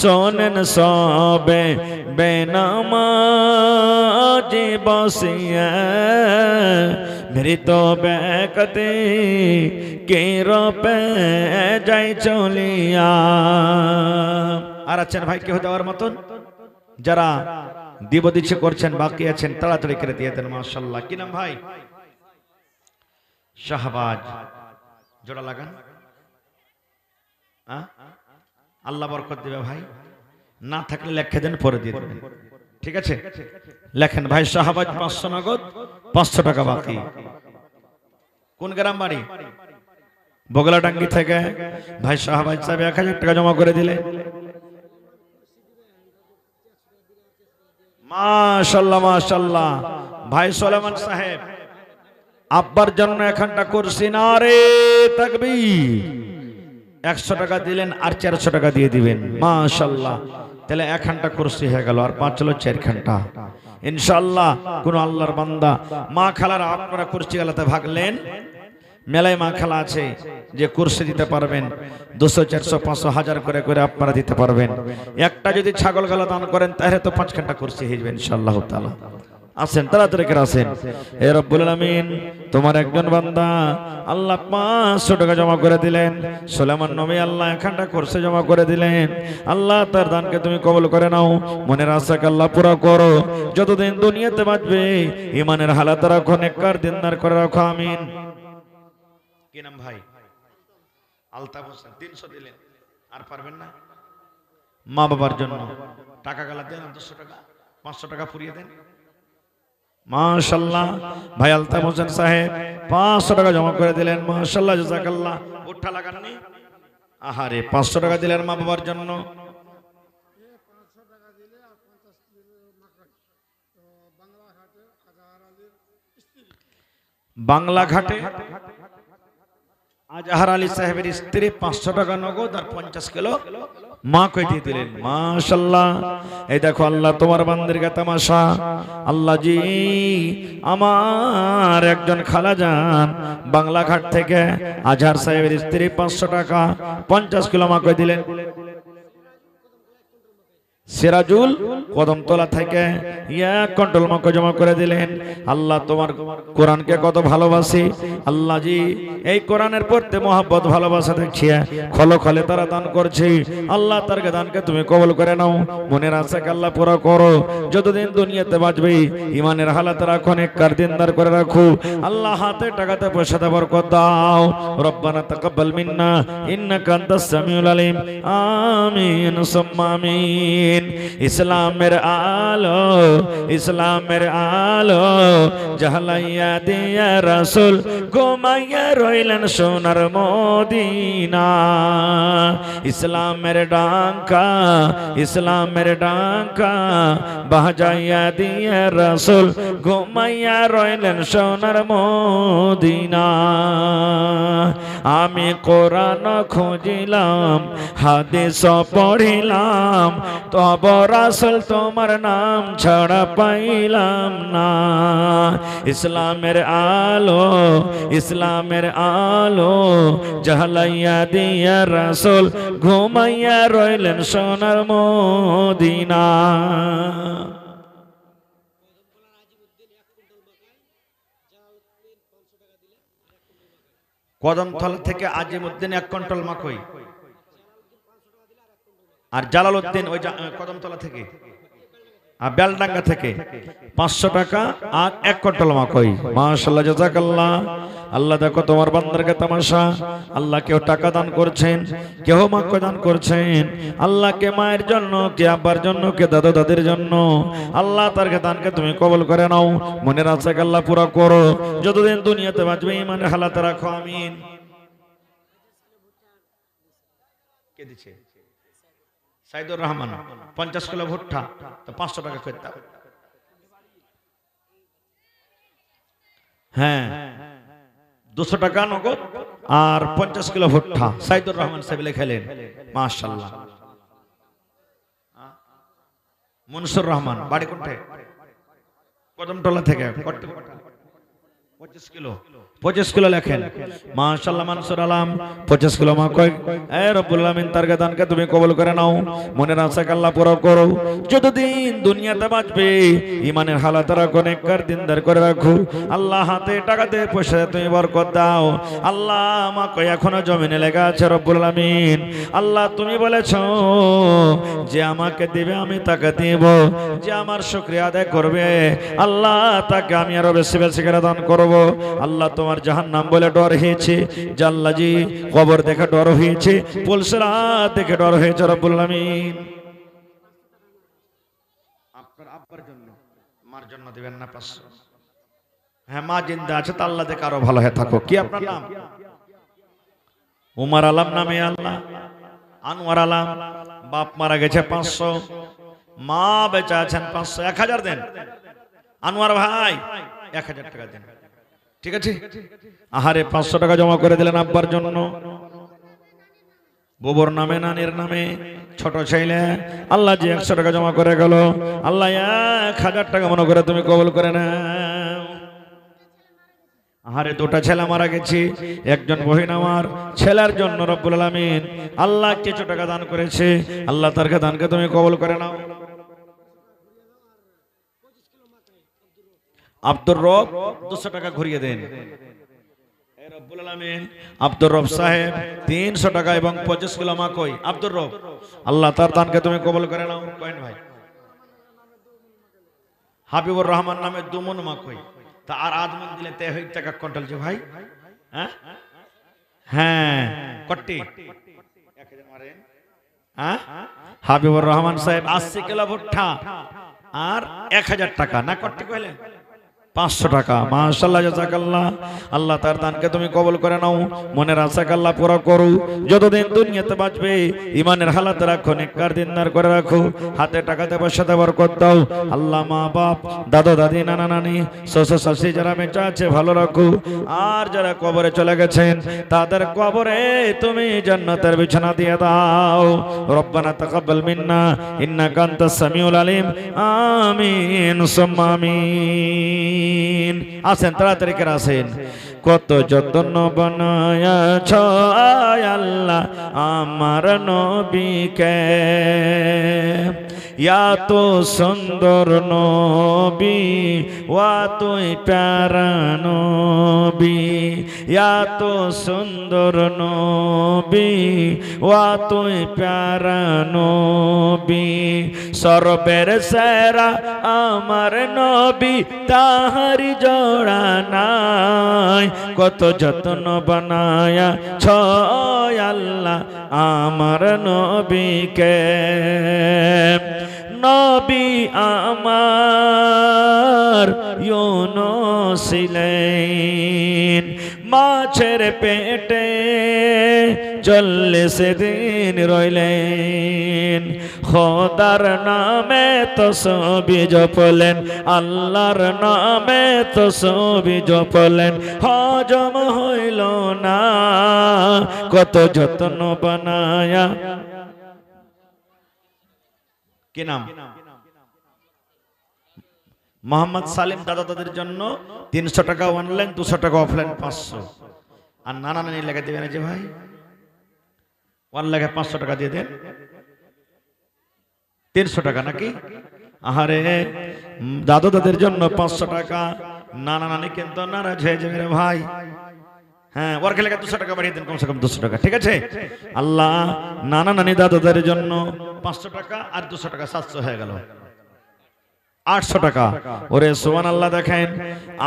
শোনেন সবে বেনামাজি বসিয়া মৃত ব্যক্তি গিরপে যাই চলিয়া। আর আছেন ভাই কেউ দেওয়ার মতন? যারা দিব দিচ্ছে করছেন, বাকি আছেন তাড়াতাড়ি করে দিয়ে দেন। মাশাআল্লাহ। কি নাম ভাই? শাহবাজ। জোড়া লাগান। আল্লাহ বরকত দিবে ভাই। না থাকলে লেখে দেন, পরে দিয়ে দেবেন। ঠিক আছে, লেখেন ভাই শাহবাজ 500 নগদ, 500 টাকা বাকি। কোন গ্রাম বাড়ি? বগলাডাঙ্গি থেকে ভাই শাহবাজ সাহেব 1000 টাকা জমা করে দিলে। মাশাআল্লাহ মাশাআল্লাহ। ভাই সুলাইমান সাহেব আব্বার জন্য এখানটা করছি না রে তাকবীর। 100 টাকা দিলেন আর 400 টাকা দিয়ে দিবেন। মাশাআল্লাহ। তাহলে এখানটা করছি হয়ে গেল, আর 5 হলো 4 খানটা ইনশাআল্লাহ। কোন আল্লাহর বান্দা মা খালার আপনারা কুরসি গালাতে ভাগলেন, মেলায় মা খালা আছে যে কুরসি দিতে পারবেন, 200 400 500 1000 করে করে আপনারা দিতে পারবেন। একটা যদি ছাগল গালা দান করেন তাহলে তো 5 ঘন্টা কুরসি হয়ে যাবে ইনশাআল্লাহ তাআলা। আসেন তাড়াতাড়ি করে আসেন। হে রব্বুল আলামিন, তোমার একজন বান্দা আল্লাহ 500 টাকা জমা করে দিলেন। সুলাইমান নবী আল্লাহ এখানটা কুরসি জমা করে দিলেন। আল্লাহ তার দানকে তুমি কবুল করে নাও। মনের আশাকে আল্লাহ পুরো করো। যতদিন দুনিয়াতে বাঁচবে ঈমানের হালাত রাখো, নেককার দিনদার করে রাখো। আমিন। কি নাম ভাই? আলতাফ হোসেন। 300 দিলেন, আর পারবেন না? মা বাবার জন্য টাকা গালা দেন, 200 টাকা 500 টাকা ফুরিয়ে দেন। মাশাআল্লাহ। ভাই আলতাফ হোসেন সাহেব 500 টাকা জমা করে দিলেন। মাশাআল্লাহ জাযাকাল্লাহ। উঠা লাগাননি? আহারে 500 টাকা দিলেন মা বাবার জন্য। বাংলাঘাটে আজহার আলী সাহেবের স্ত্রী 500 টাকা নগদ আর 50 কিলো মা কই দিয়ে দিলেন। মাশাআল্লাহ। এই দেখো আল্লাহ তোমার বান্দিরকে তামাশা। আল্লাহ জি আমার একজন খালাজান বাংলাঘাট থেকে আজহার সাহেবের স্ত্রী 500 টাকা 50 কিলো মা কই দিলেন। সিরাজুল কদমতলা থেকে 1 কুইন্টাল মাকে জমা করে দিলেন। আল্লাহ তোমার কোরআনকে কত ভালোবাসি। আল্লাহ জি এই কোরআনের পড়তে মহব্বত ভালোবাসা দেখিয়ে খলো খলে তারা দান করছে। আল্লাহ তার দানকে তুমি কবুল করে নাও। মনের আশাকে আল্লাহ পুরো করো। যতদিন দুনিয়াতে বাঁচবে ঈমানের হালাত রাখো, নেককার দিনদার করে রাখো। আল্লাহ হাতে টাকাতে পয়সাতে বরকত দাও। রব্বানা তাকাব্বাল মিন্না ইন্নাকা আনতাস সামিউল আলিম। আমিন সুম্মা আমিন। ইসলামের আলো, ইসলামের আলো জালাইয়া দিয়া রাসূল ঘুমাইয়া রইলেন সোনার মদিনা। ইসলামের ডাঙ্কা, ইসলামের ডাঙ্কা বাজাইয়া দিয়া রাসূল ঘুমাইয়া রইলেন সোনার মদিনা। আমি কোরআন খুঁজিলাম, হাদিস পড়িলাম, তব রাসূল তোমার নাম ছাড়া পাইলাম না। ইসলামের আলো, ইসলামের আলো জালাইয়া দিয়া রাসূল ঘুমাইয়া রইলেন সোনার মদিনা। কদমতলা থেকে আজিমউদ্দিন 1 কুইন্টাল মাখই, আর জালালউদ্দিন ওই কদমতলা থেকে আর বেলডাঙ্গা থেকে 500 টাকা আর 1 কুইন্টাল মাকই। মাশাআল্লাহ, জাযাকাল্লাহ। আল্লাহ দেখো তোমার বান্দারকে তামাশা। আল্লাহ কেউ টাকা দান করছেন, কেউ মাকই দান করছেন। আল্লাহকে মায়ের জন্য, কে আব্বার জন্য, কে দাদা দাদির জন্য। আল্লাহ তার দানকে তুমি কবুল করে নাও। মনের আশাকে আল্লাহ পুরো করো। যতদিন দুনিয়াতে বাঁচবে ঈমানের হালাতে রাখো, আমিন। কে দিছে? সাইদুর রহমান 50 কিলো ভুট্টা, তো 500 টাকা করতে হবে। হ্যাঁ, 200 টাকা নগদ আর 50 কিলো ভুট্টা সাইদুর রহমান সাহেব লিখলেন। মাশাআল্লাহ। মনসুর রহমান, বাড়ি কোনটা? কদমতলা থেকে। 25 কিলো লেখেন। মাশাআল্লাহ, মনসুর আলম 25 কিলো মাকই। এ রব্বুল আলামিন তার দানকে তুমি কবুল করে নাও। মনের আশাকে আল্লাহ পুরো করো। যতদিন দুনিয়াতে বাঁচবে ঈমানের হালাত রাখো, নেককার দিনদার করে রাখো। আল্লাহ হাতে টাকাতে পয়সা তুমি বরকত দাও। আল্লাহ মাকই এখনো জমিনে লেগে আছে রব্বুল আলামিন। আল্লাহ তুমি বলেছো যে আমাকে দিবে আমি তাকে দেব, যে আমার শুকরিয়া আদায় করবে আল্লাহ তাকে আমি আরো বেশি বেশি করে দান করব। আল্লাহ তোমার জাহান্নাম বলে ডর হয়েছে, জাল্লাজি কবর দেখে ডর হয়েছে, পুলসরাত দেখে ডর হয়েছে রব্বুল আলামিন। আপনার আব্বার জন্য, মার জন্য দিবেন না 500? হ্যাঁ, মা জিন্দা আছে তো আল্লাহ দেখে আরো ভালো হয়ে থাকো। কি আপনার নাম? উমার আলম নামে আল্লাহ। আনোয়ার আলম, বাপ মারা গেছে 500, মা বেঁচে আছেন 500। 1000 দেন আনোয়ার ভাই, 1000 টাকা দেন। ঠিক আছে? আহারে 500 টাকা জমা করে দিলেন আব্বার জন্য, বুবুর নামে, নানির নামে, ছোট ছেলে। আল্লাহ যে 100 টাকা জমা করে গেল, আল্লাহ 1000 টাকা মনে করে তুমি কবুল করে নাও। আহারে 2টা ছেলে মারা গেছে, একজন বহিন আমার, ছেলের জন্য রব্বুল আলামিন আল্লাহ কিছু টাকা দান করেছে। আল্লাহ তার দানকে তুমি কবুল করে নাও। আব্দুর রব 200 টাকা ঘুরিয়ে দেন। রব্বুল আলামিন আব্দুর রব সাহেব 300 টাকা এবং 25 কিলো মাকই। আব্দুর রব, আল্লাহ তার দানকে তুমি কবুল করে নাও। কয়েন ভাই, হাবিবুর রহমান নামে 2 মণ মাকই। তা আর আদমন দিলে 23 টাকা কুইন্টাল যে ভাই। হ্যাঁ হ্যাঁ, কট্টি 1000 মারেন। হ্যাঁ, হাবিবুর রহমান সাহেব 80 কিলো ভুট্টা আর 1000 টাকা না, কট্টি কইলেন 500 টাকা। মাশাআল্লাহ, জাযাকাল্লাহ। আল্লাহ তার দানকে তুমি কবুল করে নাও। মনের আশাকে আল্লাহ পুরো করো। যতদিন দুনিয়াতে বাঁচবে ঈমানের হালাতে রাখো, নেককার দিনদার করে রাখো। হাতে টাকাতে পয়সাতে বরকত দাও। আল্লাহ মা বাপ, দাদা দাদি, নানা নানি, শ্বশুর শাশুড়ি যারা বেঁচে আছে ভালো রাখো। আর যারা কবরে চলে গেছেন তাদের কবরে তুমি জান্নাতের বিছানা দিয়ে দাও। রব্বানা তাকাব্বাল মিন্না ইন্নাকা আনতাস সামিউল আলিম। আমিন সুম্মা আমিন। আসেন, তাড়াতাড়ি করে আসেন। কত যত্ন বানায়াছ আল্লাহ আমার নবীকে, ইয়া তো সুন্দর নবী, ওয়া তুই প্যারা নবী, ইয়া তো সুন্দর নবী, ওয়া তুই প্যারা নবী। সর্বের সেরা আমার নবী, তাহারি জোড়া নাই। কত যত্ন বানায়া ছয় আল্লাহ আমার নবীকে। নবী আমার ইউনুস ছিলেন মাছের পেটে, 40 দিন রইলেন। খোদার নামে তসবিহ জপলেন, আল্লাহর নামে তসবিহ জপলেন, হজম হইল না। কত যত্ন বানায়া। কি নাম? মোহাম্মদ সালিম দাদা দাদির জন্য 300 টাকা অনলাইন, 200 টাকা অফলাইন, 500। আর নানা নানি লেগে দেবেন যে ভাই, অনলাইনে 500 টাকা দিয়ে দেন, 300 টাকা নাকি? আহারে দাদা দাদির জন্য 500 টাকা, নানা নানি কিন্তু নারাজ হয়ে যাবে রে ভাই। হ্যাঁ, ওর খেলে 200 টাকা বাড়িয়ে দেন, কমসে কম 200 টাকা। ঠিক আছে? আল্লাহ নানা নানি দাদা দাদির জন্য 500 টাকা আর 200 টাকা, 700 হয়ে গেল। 800 টাকা। ওরে সুবহানাল্লাহ, দেখেন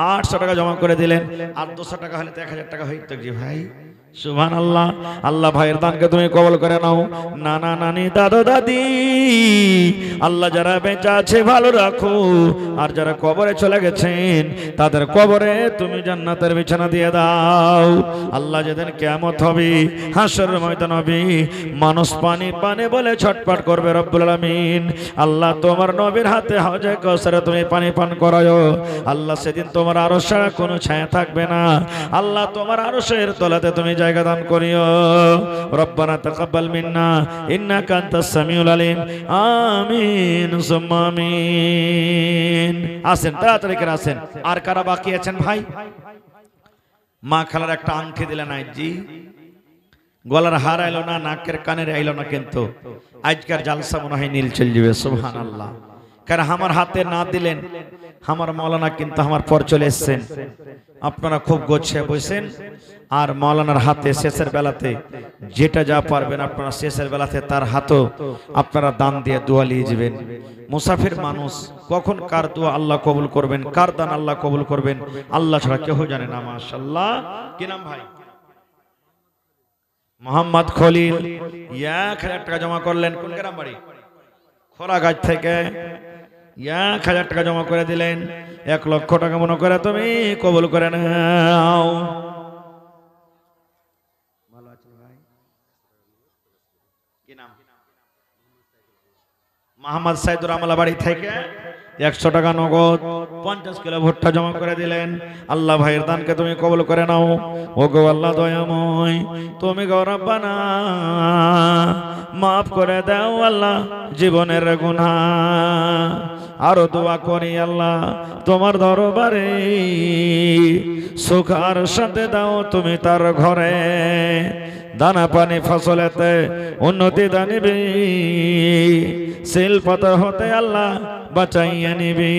800 টাকা জমা করে দিলেন, আর 200 টাকা হলে তো 1000 টাকা হইতো জি ভাই। সুবহানাল্লাহ। আল্লাহ ভাইয়ের দানকে তুমি কবুল করে নাও। নানা নানি দাদা দাদি আল্লাহ যারা বেঁচে আছে ভালো রাখো, আর যারা কবরে চলে গেছেন তাদের কবরে তুমি জান্নাতের বিছানা দিয়ে দাও। আল্লাহ যেদিন কিয়ামত হবে, হাসরের ময়দান হবে, মানুষ পানি পানি বলে ছটফট করবে রব্বুল আলামিন। আল্লাহ তোমার নবীর হাতে হাউজে কাউসারে তুমি পানি পান করায়ো। আল্লাহ সেদিন তোমার আরশ ছাড়া কোনো ছায়া থাকবে না। আল্লাহ তোমার আরশের তলাতে তুমি জায়গা দান করিও। রব্বানা তাকাব্বাল মিন্না ইন্নাকা আনতাস সামিউল আলিম। আমিন সুম্মা আমিন। আসেন তাড়াতাড়ি করে আসেন। আর কারা বাকি আছেন ভাই? মা খালার একটা আংটি দিলেন আইজি, গলার হার আইলো না, নাকের কানের আইলো না, কিন্তু আজকের জালসা মনে হয় নীল চল যাবে। সুবহানাল্লাহ। কারণ আমার হাতে না দিলেন আমার মাওলানা কিন্তু আমার পর চলে এসেছেন। আপনারা খুব গোছিয়ে বসেন, আর মাওলানার হাতে শেষের বেলাতে যেটা যা পারবেন আপনারা শেষের বেলাতে তার হাতও আপনারা দান দিয়ে দোয়া নিয়ে যাবেন। মুসাফির মানুষ কখন কার দোয়া আল্লাহ কবুল করবেন, কার দান আল্লাহ কবুল করবেন আল্লাহ ছাড়া কেউ জানে না। মাশাআল্লাহ। কি নাম ভাই? মোহাম্মদ খলিল। 1000 টাকা জমা করলেন। কোন গ্রাম বাড়ি? খোলাগাছ থেকে 1000 টাকা জমা করে দিলেন। 1 লক্ষ টাকা মনে করে তুমি কবুল করে নাও। ভালো আছেন ভাই? কি নাম? মোহাম্মদ সাইদুর আমলা বাড়ি থেকে 100 টাকা নগদ 50 কিলো ভুট্টা জমা করে দিলেন। আল্লাহ ভাইয়ের দানকে তুমি কবুল করে নাও। ও গো আল্লাহ দয়াময়, তুমি গো রব্বানা মাফ করে দাও আল্লাহ জীবনের গুনাহ। আরো দোয়া করি আল্লাহ তোমার দরবারে সুখ আর শান্তি দাও তুমি তার ঘরে। দানা পানি ফসলেতে উন্নতি দানিবি, শিল্পত হতে আল্লাহ বাঁচাইয়া নিবি।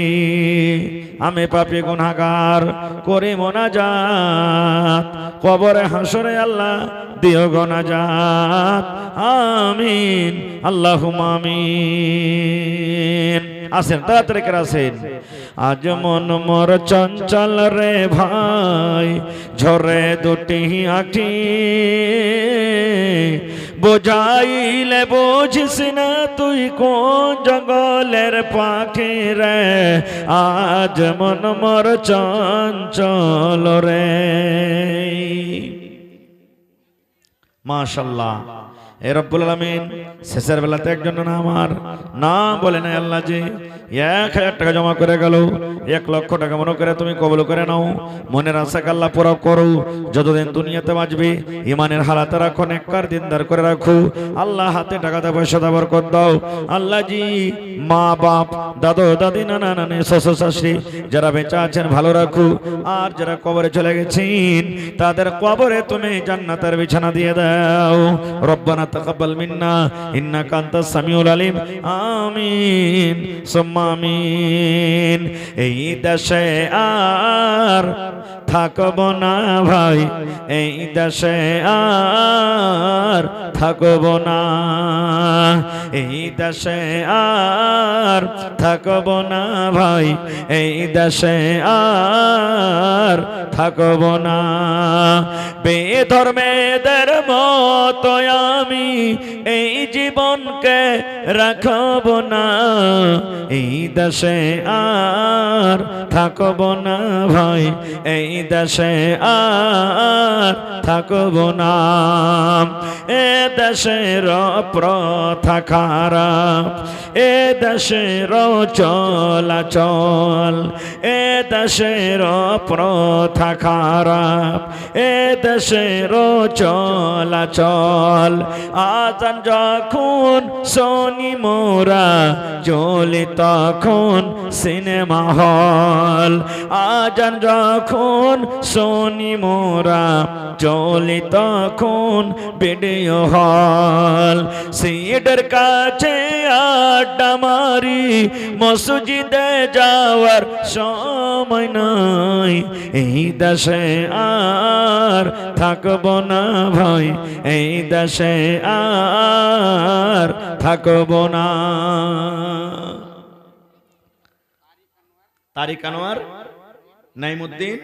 আমি পাপী গুনাহগার করি মোনাজাত, কবরে হাসরে আল্লাহ দিও গনাজাত। আমিন আল্লাহুম্মা আমিন। আসেন তাড়াতাড়ি করে আসেন। আজ মন মোর চঞ্চল রে ভাই, ঝরে দুটি আঁখি, বোঝাইলে বুঝিস না তুই কোন জঙ্গলের পাখি রে। আজ মন মোর চঞ্চল রে। মাশাআল্লাহ। এ রব্বুল আলামিন শেষের বেলাতে একজন না আমার নাম বলে না আল্লাহ জি 1000 টাকা জমা করে গেল। 1 লক্ষ টাকা মনে করে তুমি কবুল করে নাও। মনের আশাকে আল্লাহ পুরো করো। যতদিন দুনিয়াতে বাঁচবে ইমানের হালাতে রাখো, নেককার দিনদার করে রাখো। আল্লাহ হাতে টাকাতে পয়সা বরকত দাও। আল্লাহ জি মা বাপ দাদু দাদি নানা নানি শ্বশুর শাশুড়ি যারা বেঁচে আছেন ভালো রাখো, আর যারা কবরে চলে গেছেন তাদের কবরে তুমি জান্নাতের বিছানা দিয়ে দাও। রব্বানা তাকাব্বাল মিন্না ইন্নাকা আনতাস সামিউল আলিম। আমিন সুম্মা আমিন। এই দেশে আর থাকব না ভাই, এই দেশে আর থাকব না, এই দেশে আর থাকব না ভাই, এই দেশে আর থাকব না। বেধর্মেদের মতো আমি এই জীবনকে রাখব না, এই দেশে আর থাকব না ভাই, এই দেশে আর থাকব না। এ দেশের প্রথা খারাপ, এ দেশের চলাচল, এ দেশের প্রথা খারাপ, এ দেশের চলাচল। আজান যখন শুনি মোরা চলি তখন সিনেমা হল, আজান যখন শুনি মোরা চলি তখন ভিডিও হল। সিটের কাছে আড্ডা মারি, মসজিদে যাওয়ার সময় নাই, এই দেশে আর থাকব না ভাই, এই দেশে আর থাকব না। তারিক আনোয়ার নাইমুদ্দিন